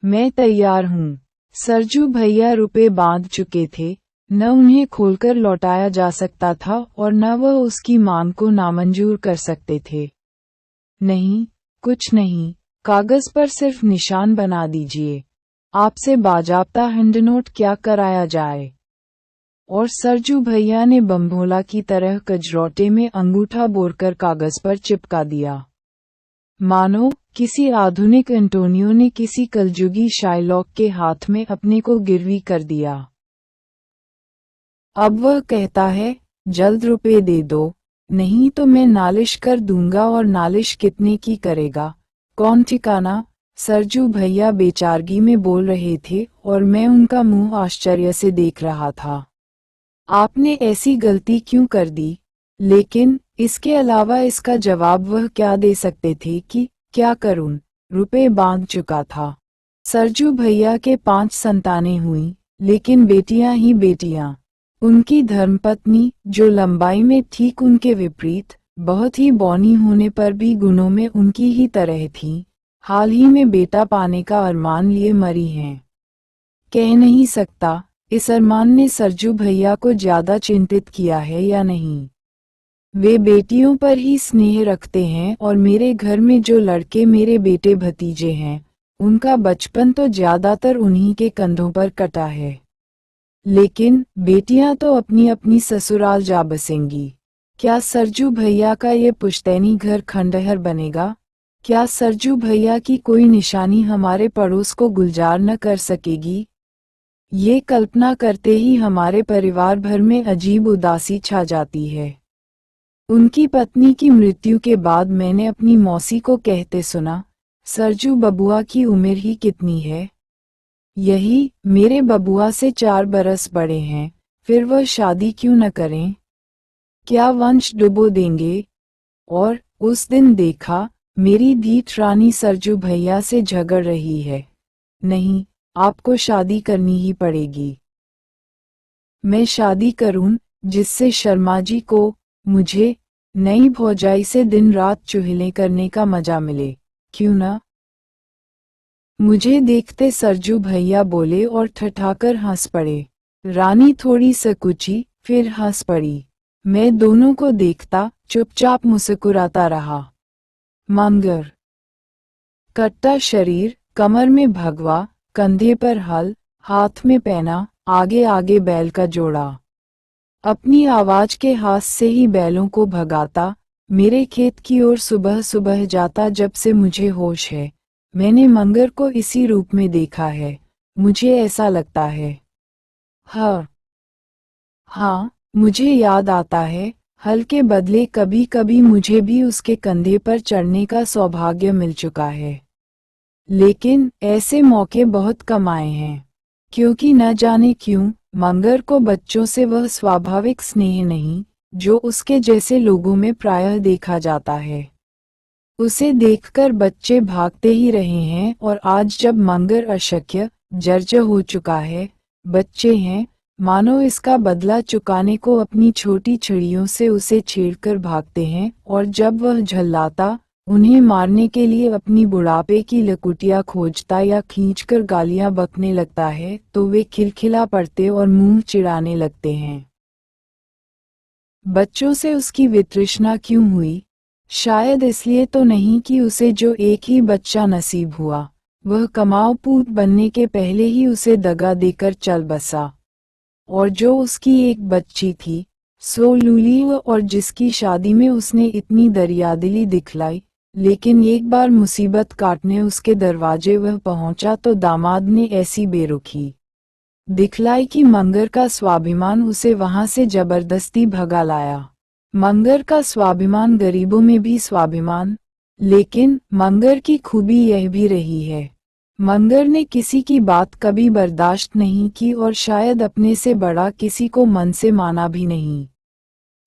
मैं तैयार हूँ। सरजू भैया रुपए बांध चुके थे, न उन्हें खोलकर लौटाया जा सकता था और न वह उसकी मांग को नामंजूर कर सकते थे। नहीं, कुछ नहीं, कागज पर सिर्फ निशान बना दीजिए। आपसे बाजाब्ता हैंडनोट क्या कराया जाए? और सरजू भैया ने बम्भोला की तरह कजरौटे में अंगूठा बोरकर कागज पर चिपका दिया, मानो किसी आधुनिक एंटोनियो ने किसी कलजुगी शाइलॉक के हाथ में अपने को गिरवी कर दिया। अब वह कहता है, जल्द रुपए दे दो, नहीं तो मैं नालिश कर दूंगा। और नालिश कितने की करेगा, कौन ठिकाना? सरजू भैया बेचारगी में बोल रहे थे और मैं उनका मुंह आश्चर्य से देख रहा था। आपने ऐसी गलती क्यों कर दी? लेकिन इसके अलावा इसका जवाब वह क्या दे सकते थे कि क्या करूं? रुपए बांध चुका था। सरजू भैया के 5 संतानें हुई, लेकिन बेटियां ही बेटियां। उनकी धर्मपत्नी, जो लंबाई में ठीक उनके विपरीत, बहुत ही बौनी होने पर भी गुणों में उनकी ही तरह थी, हाल ही में बेटा पाने का अरमान लिए मरी हैं। कह नहीं सकता इस अरमान ने सरजू भैया को ज्यादा चिंतित किया है या नहीं। वे बेटियों पर ही स्नेह रखते हैं और मेरे घर में जो लड़के मेरे बेटे भतीजे हैं, उनका बचपन तो ज्यादातर उन्हीं के कंधों पर कटा है। लेकिन बेटियां तो अपनी अपनी ससुराल जा बसेंगी। क्या सरजू भैया का ये पुश्तैनी घर खंडहर बनेगा? क्या सरजू भैया की कोई निशानी हमारे पड़ोस को गुलजार न कर सकेगी? ये कल्पना करते ही हमारे परिवार भर में अजीब उदासी छा जाती है। उनकी पत्नी की मृत्यु के बाद मैंने अपनी मौसी को कहते सुना, सरजू बबुआ की उम्र ही कितनी है? यही, मेरे बबुआ से 4 बरस बड़े हैं, फिर वह शादी क्यों न करें? क्या वंश डुबो देंगे? और उस दिन देखा, मेरी धीठ रानी सरजू भैया से झगड़ रही है। नहीं, आपको शादी करनी ही पड़ेगी। मैं शादी करूं, जिससे शर्मा जी को, मुझे, नई भौजाई से दिन रात चुहले करने का मजा मिले, क्यों ना? मुझे देखते सरजू भैया बोले और ठठाकर हंस पड़े। रानी थोड़ी सकुची, फिर हंस पड़ी। मैं दोनों को देखता चुपचाप मुस्कुराता रहा। मंगर, कट्टा शरीर, कमर में भगवा, कंधे पर हल, हाथ में पैना, आगे आगे बैल का जोड़ा। अपनी आवाज के हाथ से ही बैलों को भगाता, मेरे खेत की ओर सुबह सुबह जाता। जब से मुझे होश है, मैंने मंगर को इसी रूप में देखा है, मुझे ऐसा लगता है। हाँ, मुझे याद आता है, हल के बदले कभी कभी मुझे भी उसके कंधे पर चढ़ने का सौभाग्य मिल चुका है। लेकिन ऐसे मौके बहुत कम आए हैं, क्योंकि न जाने क्यों, मंगर को बच्चों से वह स्वाभाविक स्नेह नहीं, जो उसके जैसे लोगों में प्रायः देखा जाता है। उसे देखकर बच्चे भागते ही रहे हैं और आज जब मंगर अशक्य, जर्जर हो चुका है, बच्चे हैं, मानो इसका बदला चुकाने को अपनी छोटी छड़ियों से उसे छेड़कर भागते हैं। और जब वह झल्लाता, उन्हें मारने के लिए अपनी बुढ़ापे की लकुटियां खोजता या खींचकर गालियां बकने लगता है, तो वे खिलखिला पड़ते और मुंह चिढ़ाने लगते हैं। बच्चों से उसकी वितृष्णा क्यों हुई? शायद इसलिए तो नहीं कि उसे जो एक ही बच्चा नसीब हुआ, वह कमाऊ पूत बनने के पहले ही उसे दगा देकर चल बसा। और जो उसकी एक बच्ची थी, सो लूली, और जिसकी शादी में उसने इतनी दरियादिली दिखलाई, लेकिन एक बार मुसीबत काटने उसके दरवाजे वह पहुंचा तो दामाद ने ऐसी बेरुखी दिखलाई कि मंगर का स्वाभिमान उसे वहां से जबरदस्ती भगा लाया। मंगर का स्वाभिमान गरीबों में भी स्वाभिमान, लेकिन मंगर की खूबी यह भी रही है, मंगर ने किसी की बात कभी बर्दाश्त नहीं की और शायद अपने से बड़ा किसी को मन से माना भी नहीं।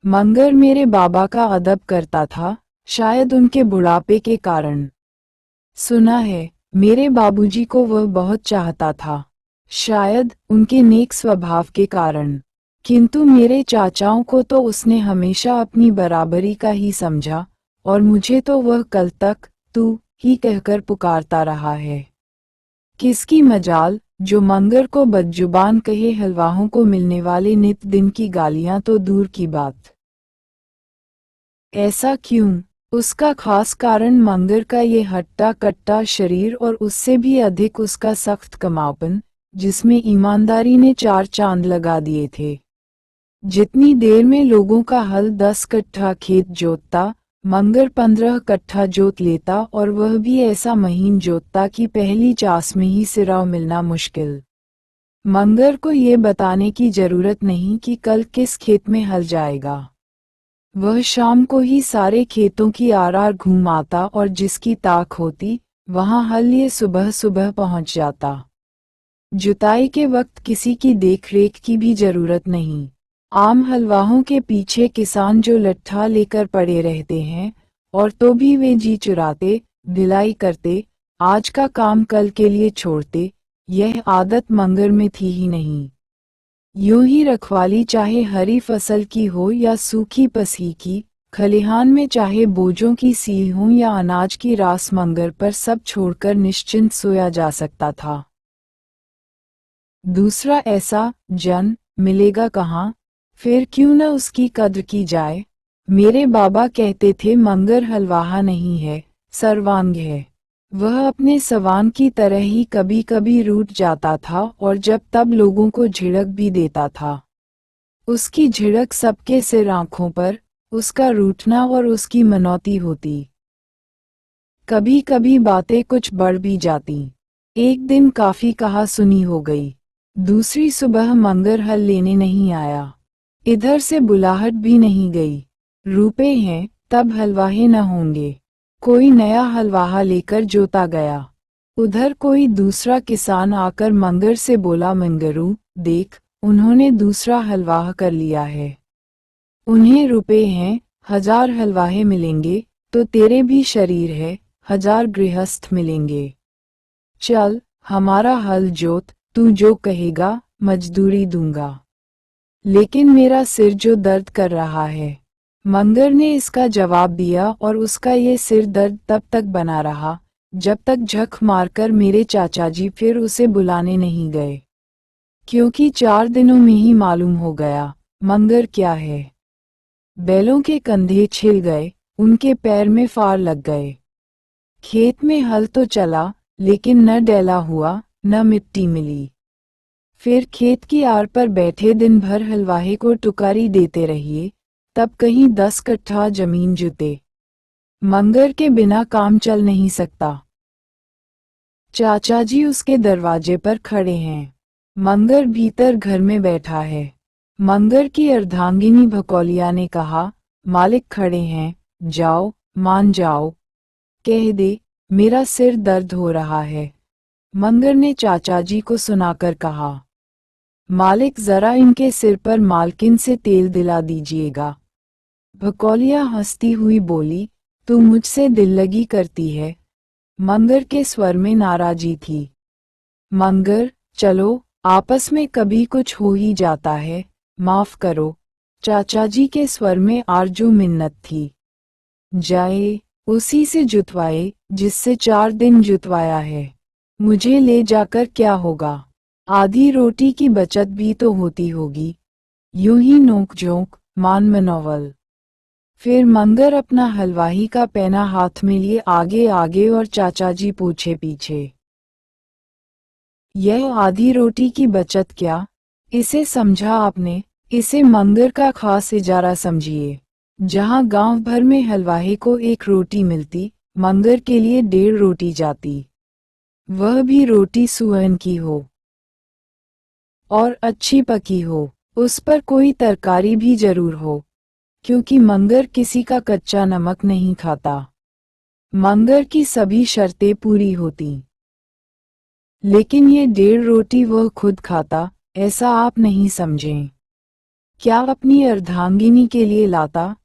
मंगर मेरे बाबा का अदब करता था, शायद उनके बुढ़ापे के कारण। सुना है, मेरे बाबूजी को वह बहुत चाहता था, शायद उनके नेक स्वभाव के कारण। किंतु मेरे चाचाओं को तो उसने हमेशा अपनी बराबरी का ही समझा, और मुझे तो वह कल तक तू ही कहकर पुकारता रहा है। किसकी मजाल, जो मंगर को बदजुबान कहे, हलवाहों को मिलने वाले नित दिन की गालियां तो दूर की बात। ऐसा क्यों? उसका खास कारण मंगर का ये हट्टा कट्टा शरीर और उससे भी अधिक उसका सख्त कमापन, जिसमें ईमानदारी ने 4 चांद लगा दिए थे। जितनी देर में लोगों का हल 10 कट्ठा खेत जोतता, मंगर 15 कट्ठा जोत लेता, और वह भी ऐसा महीन जोतता कि पहली चास में ही सिराव मिलना मुश्किल। मंगर को ये बताने की जरूरत नहीं कि कल किस खेत में हल जाएगा। वह शाम को ही सारे खेतों की आर घूम आता और जिसकी ताक होती, वहां हल लिए सुबह सुबह पहुंच जाता। जुताई के वक्त किसी की देखरेख की भी जरूरत नहीं। आम हलवाहों के पीछे किसान जो लट्ठा लेकर पड़े रहते हैं, और तो भी वे जी चुराते, ढिलाई करते, आज का काम कल के लिए छोड़ते, यह आदत मंगर में थी ही नहीं। यूं ही रखवाली चाहे हरी फसल की हो या सूखी पसी की, खलिहान में चाहे बोझों की सील हो या अनाज की रास, मंगर पर सब छोड़कर निश्चिंत सोया जा सकता था। दूसरा ऐसा जन मिलेगा कहाँ? फिर क्यों न उसकी कद्र की जाए। मेरे बाबा कहते थे, मंगर हलवाहा नहीं है, सर्वांग है। वह अपने सवान की तरह ही कभी कभी रूठ जाता था और जब तब लोगों को झिड़क भी देता था। उसकी झिड़क सबके सिर आंखों पर, उसका रूठना और उसकी मनौती होती। कभी कभी बातें कुछ बढ़ भी जाती। एक दिन काफी कहा सुनी हो गई। दूसरी सुबह मंगर हल लेने नहीं आया। इधर से बुलाहट भी नहीं गई। रुपए हैं, तब हलवाहे न होंगे। कोई नया हलवाहा लेकर जोता गया। उधर कोई दूसरा किसान आकर मंगर से बोला, मंगरू देख, उन्होंने दूसरा हलवाहा कर लिया है। उन्हें रुपए हैं, 1000 हलवाहे मिलेंगे, तो तेरे भी शरीर है, 1000 गृहस्थ मिलेंगे। चल, हमारा हल जोत, तू जो कहेगा, मजदूरी दूंगा। लेकिन मेरा सिर जो दर्द कर रहा है। मंगर ने इसका जवाब दिया, और उसका ये सिर दर्द तब तक बना रहा, जब तक झक मारकर मेरे चाचाजी फिर उसे बुलाने नहीं गए। क्योंकि 4 दिनों में ही मालूम हो गया, मंगर क्या है। बैलों के कंधे छिल गए, उनके पैर में फाड़ लग गए। खेत में हल तो चला, लेकिन न डैला हुआ, न मिट्टी मिली। फिर खेत की आड़ पर बैठे दिन भर हलवाहे को टुकारी देते रहिए, तब कहीं 10 कट्ठा जमीन जुते। मंगर के बिना काम चल नहीं सकता। चाचाजी उसके दरवाजे पर खड़े हैं। मंगर भीतर घर में बैठा है। मंगर की अर्धांगिनी भकौलिया ने कहा, मालिक खड़े हैं, जाओ, मान जाओ। कह दे, मेरा सिर दर्द हो रहा है। मंगर ने चाचाजी को सुनाकर कहा, मालिक जरा इनके सिर पर मालकिन से तेल दिला दीजिएगा। भकौलिया हंसती हुई बोली, तू मुझसे दिल लगी करती है। मंगर के स्वर में नाराजी थी। मंगर, चलो, आपस में कभी कुछ हो ही जाता है, माफ करो। चाचाजी के स्वर में आरजू मिन्नत थी। जाए, उसी से जुतवाए, जिससे 4 दिन जुतवाया है। मुझे ले जाकर क्या होगा? आधी रोटी की बचत भी तो होती होगी। यूं ही नोक-झोंक, मान मनोवल। फिर मंगर अपना हलवाही का पैना हाथ में लिए आगे आगे और चाचाजी पूछे पीछे। यह आधी रोटी की बचत क्या? इसे समझा आपने? इसे मंगर का खास इजारा समझिए। जहां गांव भर में हलवाही को 1 रोटी मिलती, मंगर के लिए 1.5 रोटी जाती। वह भी रोटी सुअन की हो और अच्छी पकी हो, उस पर कोई तरकारी भी जरूर हो, क्योंकि मंगर किसी का कच्चा नमक नहीं खाता। मंगर की सभी शर्तें पूरी होती। लेकिन ये 1.5 रोटी वह खुद खाता, ऐसा आप नहीं समझें। क्या अपनी अर्धांगिनी के लिए लाता?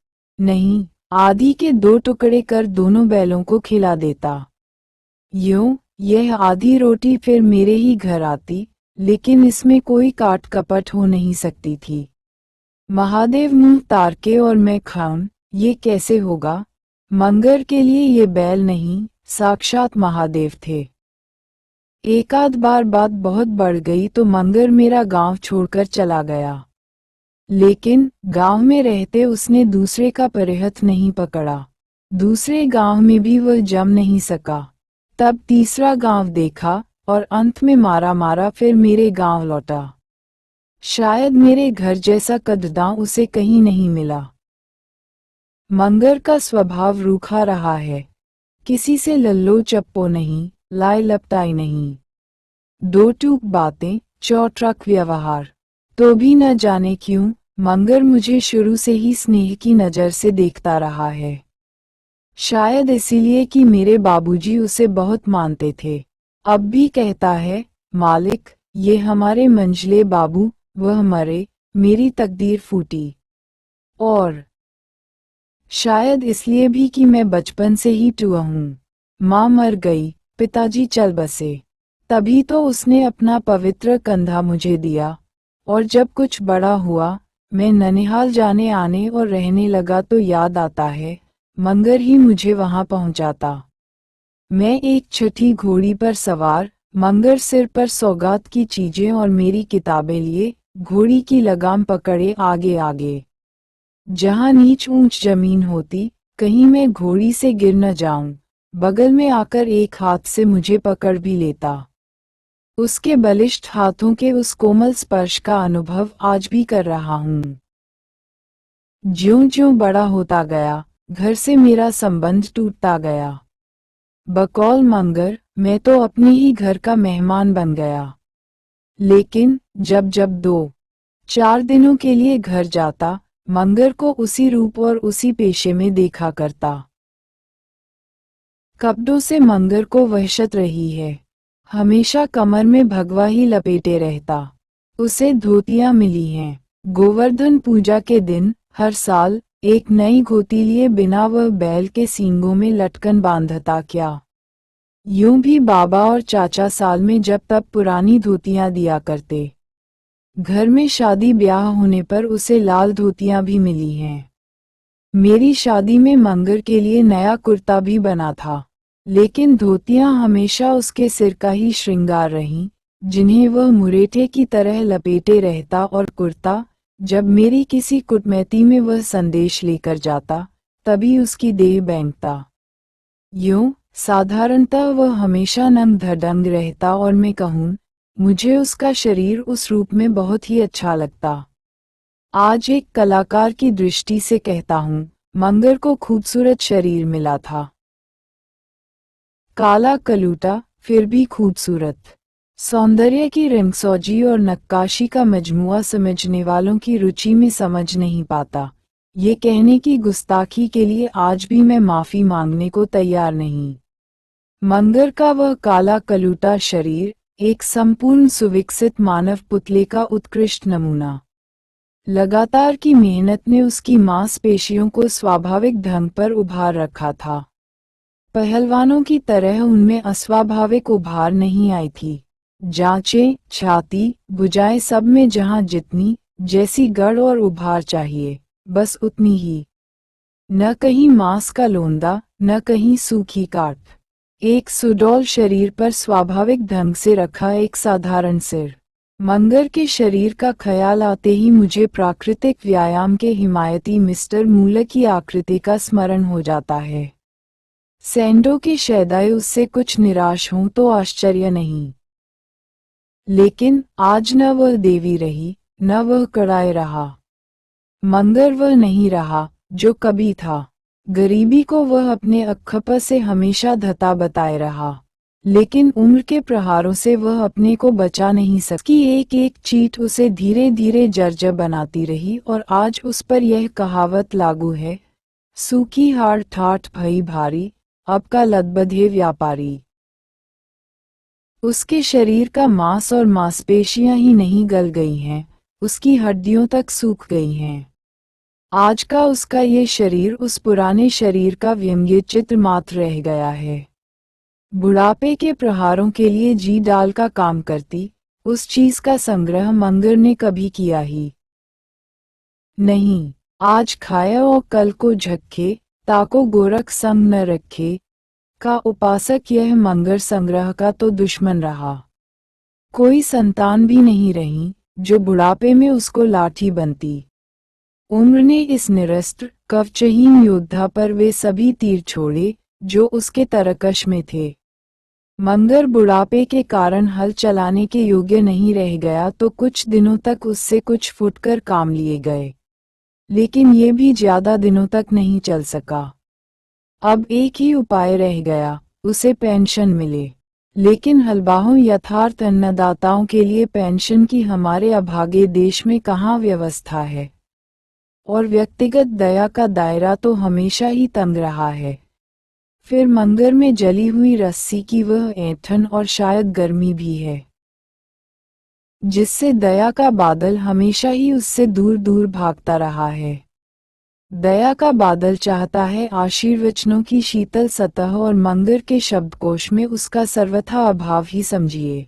नहीं, आधी के 2 टुकड़े कर दोनों बैलों को खिला देता। यूं, यह आधी रोटी फिर मेरे ही घर आती, लेकिन इसमें कोई काट कपट हो नहीं सकती थी। महादेव मुंह तारके और मैं खाऊं, ये कैसे होगा? मंगर के लिए ये बैल नहीं, साक्षात महादेव थे। एक आध बार बात बहुत बढ़ गई तो मंगर मेरा गांव छोड़कर चला गया। लेकिन गांव में रहते उसने दूसरे का परिहत नहीं पकड़ा। दूसरे गांव में भी वह जम नहीं सका। तब तीसरा गांव देखा और अंत में मारा मारा फिर मेरे गांव लौटा। शायद मेरे घर जैसा कद्दां उसे कहीं नहीं मिला। मंगर का स्वभाव रूखा रहा है। किसी से लल्लो चप्पो नहीं, लाए लपटाई नहीं। दो टूक बातें, चौट्रक व्यवहार। तो भी न जाने क्यों, मंगर मुझे शुरू से ही स्नेह की नज़र से देखता रहा है। शायद इसीलिए कि मेरे बाबूजी उसे बहुत मानते थे। अब भी कहता है, मालिक, ये हमारे मंझले बाबू, वह मरे, मेरी तकदीर फूटी। और शायद इसलिए भी कि मैं बचपन से ही टुआ हूँ। माँ मर गई, पिताजी चल बसे। तभी तो उसने अपना पवित्र कंधा मुझे दिया। और जब कुछ बड़ा हुआ, मैं ननिहाल जाने आने और रहने लगा तो याद आता है, मंगर ही मुझे वहां पहुंचाता। मैं एक छठी घोड़ी पर सवार, मंगर सिर पर सौगात की चीजें और मेरी किताबें लिए, घोड़ी की लगाम पकड़े आगे आगे। जहां नीच ऊंच जमीन होती, कहीं मैं घोड़ी से गिर न जाऊं, बगल में आकर एक हाथ से मुझे पकड़ भी लेता। उसके बलिष्ठ हाथों के उस कोमल स्पर्श का अनुभव आज भी कर रहा हूं। ज्यों-ज्यों बड़ा होता गया, घर से मेरा संबंध टूटता गया। बकौल मंगर, मैं तो अपने ही घर का मेहमान बन गया। लेकिन जब जब 2-4 दिनों के लिए घर जाता, मंगर को उसी रूप और उसी पेशे में देखा करता। कपड़ों से मंगर को वहशत रही है। हमेशा कमर में भगवा ही लपेटे रहता। उसे धोतियां मिली हैं। गोवर्धन पूजा के दिन हर साल एक नई धोती लिए बिना वह बैल के सींगों में लटकन बांधता क्या। यूं भी बाबा और चाचा साल में जब तब पुरानी धोतियां दिया करते। घर में शादी ब्याह होने पर उसे लाल धोतियां भी मिली हैं। मेरी शादी में मंगर के लिए नया कुर्ता भी बना था। लेकिन धोतियां हमेशा उसके सिर का ही श्रृंगार रहीं, जिन्हें वह मुरेठे की तरह लपेटे रहता। और कुर्ता, जब मेरी किसी कुटमैती में वह संदेश लेकर जाता, तभी उसकी देह बैंकता। यूं, साधारणतः वह हमेशा नंग धड़ंग रहता और मैं कहूँ, मुझे उसका शरीर उस रूप में बहुत ही अच्छा लगता। आज एक कलाकार की दृष्टि से कहता हूँ, मंगर को खूबसूरत शरीर मिला था। काला कलूटा, फिर भी खूबसूरत। सौंदर्य की रंगसौजी और नक्काशी का मजमुआ समझने वालों की रुचि में समझ नहीं पाता। ये कहने की गुस्ताखी के लिए आज भी मैं माफी मांगने को तैयार नहीं। मंगर का वह काला कलूटा शरीर, एक संपूर्ण सुविकसित मानव पुतले का उत्कृष्ट नमूना। लगातार की मेहनत ने उसकी मांसपेशियों को स्वाभाविक ढंग पर उभार रखा था। पहलवानों की तरह उनमें अस्वाभाविक उभार नहीं आई थी। जांचें, छाती, भुजाएं सब में जहां जितनी, जैसी गढ़ और उभार चाहिए, बस उतनी ही। न कहीं मांस का लोंदा, न कहीं सूखी काट। एक सुडौल शरीर पर स्वाभाविक ढंग से रखा एक साधारण सिर। मंगर के शरीर का ख्याल आते ही मुझे प्राकृतिक व्यायाम के हिमायती मिस्टर मूलर की आकृति का स्मरण हो जाता है। सैंडो के शैदाई उससे कुछ निराश हों तो आश्चर्य नहीं। लेकिन आज न वह देवी रही, न वह कड़ाए रहा। मंगर वह नहीं रहा, जो कभी था। गरीबी को वह अपने अक्खप से हमेशा धता बताए रहा। लेकिन उम्र के प्रहारों से वह अपने को बचा नहीं सकी। एक एक चीट उसे धीरे धीरे जर्जर बनाती रही और आज उस पर यह कहावत लागू है, सूखी हाड़ ठाठ भई भारी, अब का लदबधे व्यापारी। उसके शरीर का मांस और मांसपेशियां ही नहीं गल गई हैं, उसकी हड्डियों तक सूख गई हैं। आज का उसका ये शरीर उस पुराने शरीर का व्यंग्य चित्र मात्र रह गया है। बुढ़ापे के प्रहारों के लिए जी डाल का काम करती उस चीज का संग्रह मंगर ने कभी किया ही नहीं। आज खाया और कल को झक्के, ताको गोरख संग न रखे का उपासक यह मंगर संग्रह का तो दुश्मन रहा। कोई संतान भी नहीं रही जो बुढ़ापे में उसको लाठी बनती। उम्र ने इस निरस्त्र कवचहीन योद्धा पर वे सभी तीर छोड़े जो उसके तरकश में थे। मंगर बुढ़ापे के कारण हल चलाने के योग्य नहीं रह गया तो कुछ दिनों तक उससे कुछ फुटकर काम लिए गए, लेकिन ये भी ज्यादा दिनों तक नहीं चल सका। अब एक ही उपाय रह गया, उसे पेंशन मिले। लेकिन हलबाहों यथार्थ अन्नदाताओं के लिए पेंशन की हमारे अभागे देश में कहाँ व्यवस्था है, और व्यक्तिगत दया का दायरा तो हमेशा ही तंग रहा है। फिर मंगर में जली हुई रस्सी की वह ऐंठन और शायद गर्मी भी है, जिससे दया का बादल हमेशा ही उससे दूर दूर भागता रहा है। दया का बादल चाहता है आशीर्वचनों की शीतल सतह और मंगर के शब्दकोश में उसका सर्वथा अभाव ही समझिए।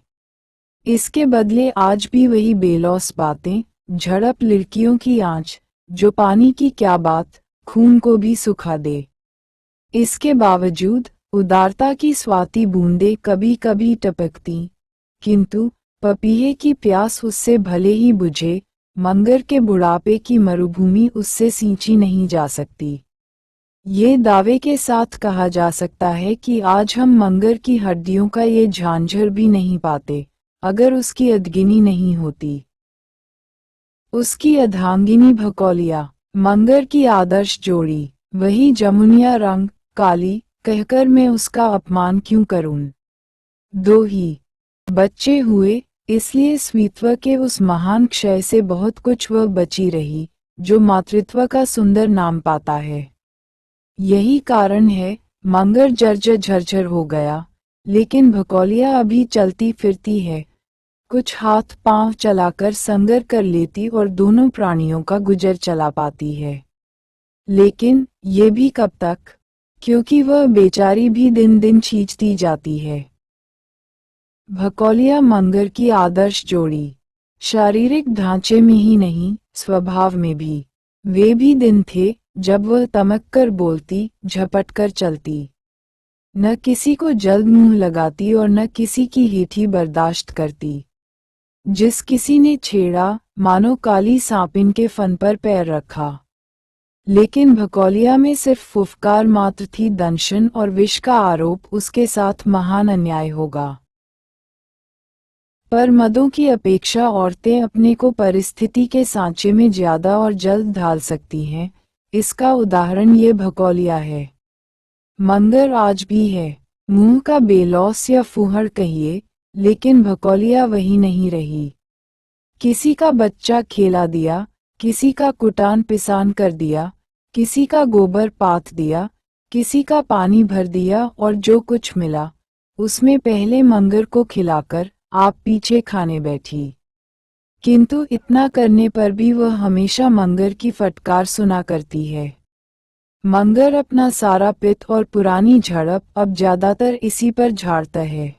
इसके बदले आज भी वही बेलौस बातें, झड़प लड़कियों की आंच, जो पानी की क्या बात, खून को भी सुखा दे। इसके बावजूद उदारता की स्वाति बूंदें कभी कभी टपकती, किंतु पपीहे की प्यास उससे भले ही बुझे, मंगर के बुढ़ापे की मरुभूमि उससे सींची नहीं जा सकती। ये दावे के साथ कहा जा सकता है कि आज हम मंगर की हड्डियों का ये झांझर भी नहीं पाते, अगर उसकी अधगिनी नहीं होती। उसकी अर्धांगिनी भकौलिया, मंगर की आदर्श जोड़ी, वही जमुनिया रंग काली, कहकर मैं उसका अपमान क्यों करूं। दो ही बच्चे हुए, इसलिए स्वीत्व के उस महान क्षय से बहुत कुछ वह बची रही, जो मातृत्व का सुंदर नाम पाता है। यही कारण है मंगर जर्जर झरझर हो गया, लेकिन भकौलिया अभी चलती फिरती है, कुछ हाथ पांव चलाकर संगर कर लेती और दोनों प्राणियों का गुजर चला पाती है। लेकिन ये भी कब तक, क्योंकि वह बेचारी भी दिन दिन खींचती जाती है। भकौलिया मंगर की आदर्श जोड़ी, शारीरिक ढांचे में ही नहीं स्वभाव में भी। वे भी दिन थे जब वह तमक कर बोलती, झपट कर चलती, न किसी को जल्द मुंह लगाती और न किसी की हीठी बर्दाश्त करती। जिस किसी ने छेड़ा, मानो काली सांपिन के फन पर पैर रखा। लेकिन भकौलिया में सिर्फ फुफकार मात्र थी, दंशन और विष का आरोप उसके साथ महान अन्याय होगा। पर मदों की अपेक्षा औरतें अपने को परिस्थिति के सांचे में ज्यादा और जल्द ढाल सकती हैं, इसका उदाहरण ये भकौलिया है। मंगर आज भी है, मुंह का बेलौस या फूहड़ कहिए, लेकिन भकौलिया वही नहीं रही। किसी का बच्चा खेला दिया, किसी का कुटान पिसान कर दिया, किसी का गोबर पाथ दिया, किसी का पानी भर दिया और जो कुछ मिला, उसमें पहले मंगर को खिलाकर आप पीछे खाने बैठी। किंतु इतना करने पर भी वह हमेशा मंगर की फटकार सुना करती है। मंगर अपना सारा पित्त और पुरानी झड़प अब ज्यादातर इसी पर झाड़ता है।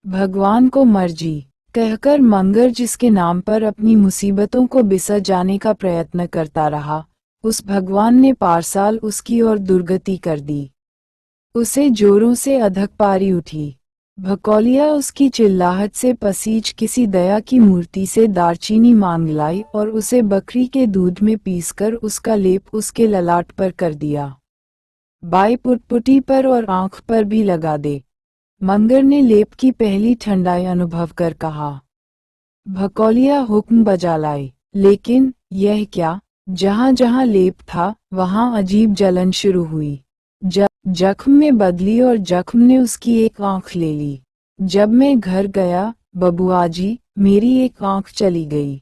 भगवान को मर्जी कहकर मंगर जिसके नाम पर अपनी मुसीबतों को बिसर जाने का प्रयत्न करता रहा, उस भगवान ने पारसाल उसकी ओर दुर्गति कर दी। उसे जोरों से अधक पारी उठी। भकौलिया उसकी चिल्लाहट से पसीज किसी दया की मूर्ति से दारचीनी मांग लाई और उसे बकरी के दूध में पीसकर उसका लेप उसके ललाट पर कर दिया। बाई पुटपुटी पर और आंख पर भी लगा दे। मंगर ने लेप की पहली ठंडाई अनुभव कर कहा। भकौलिया हुक्म बजा लाई, लेकिन यह क्या, जहां जहां लेप था वहां अजीब जलन शुरू हुई। जख्म में बदली और जख्म ने उसकी एक आंख ले ली। जब मैं घर गया, बबुआजी, मेरी एक आंख चली गई।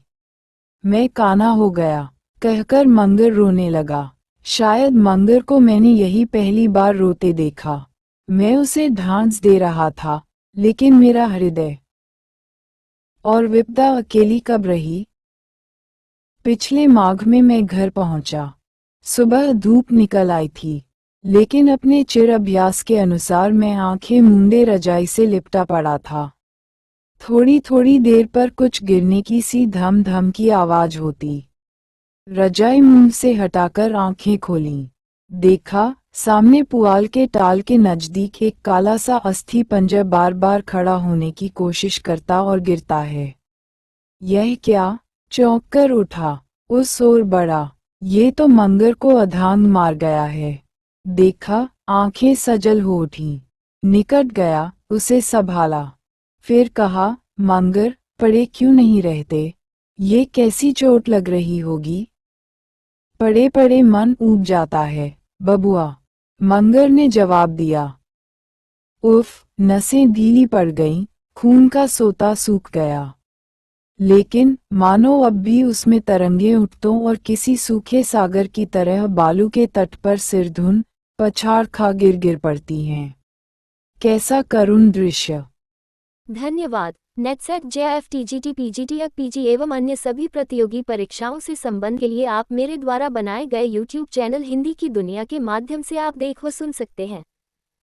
मैं काना हो गया, कहकर मंगर रोने लगा। शायद मंगर को मैंने यही पहली बार रोते देखा। मैं उसे ढांस दे रहा था, लेकिन मेरा हृदय और विपदा अकेली कब रही? पिछले माघ में मैं घर पहुंचा। सुबह धूप निकल आई थी, लेकिन अपने चिर अभ्यास के अनुसार मैं आंखें मूंदे रजाई से लिपटा पड़ा था। थोड़ी थोड़ी देर पर कुछ गिरने की सी धम धम की आवाज होती। रजाई मुंह से हटाकर आंखें खोलीं। देखा, सामने पुआल के टाल के नजदीक एक काला सा अस्थि पंजर बार बार खड़ा होने की कोशिश करता और गिरता है। यह क्या? चौंक कर उठा, उस ओर बढ़ा। ये तो मंगर को अधांग मार गया है। देखा, आंखें सजल हो उठी। निकट गया, उसे संभाला। फिर कहा, मंगर, पड़े क्यों नहीं रहते? ये कैसी चोट लग रही होगी? पड़े पड़े मन ऊब जाता है, बबुआ, मंगर ने जवाब दिया। उफ, नसें ढीली पड़ गईं, खून का सोता सूख गया। लेकिन मानो अब भी उसमें तरंगें उठतों और किसी सूखे सागर की तरह बालू के तट पर सिरधुन पछाड़ खा गिर गिर पड़ती हैं। कैसा करुण दृश्य! धन्यवाद। NET SET JF TGT PGT PG एवं अन्य सभी प्रतियोगी परीक्षाओं से संबंध के लिए आप मेरे द्वारा बनाए गए YouTube चैनल हिंदी की दुनिया के माध्यम से आप देख व सुन सकते हैं।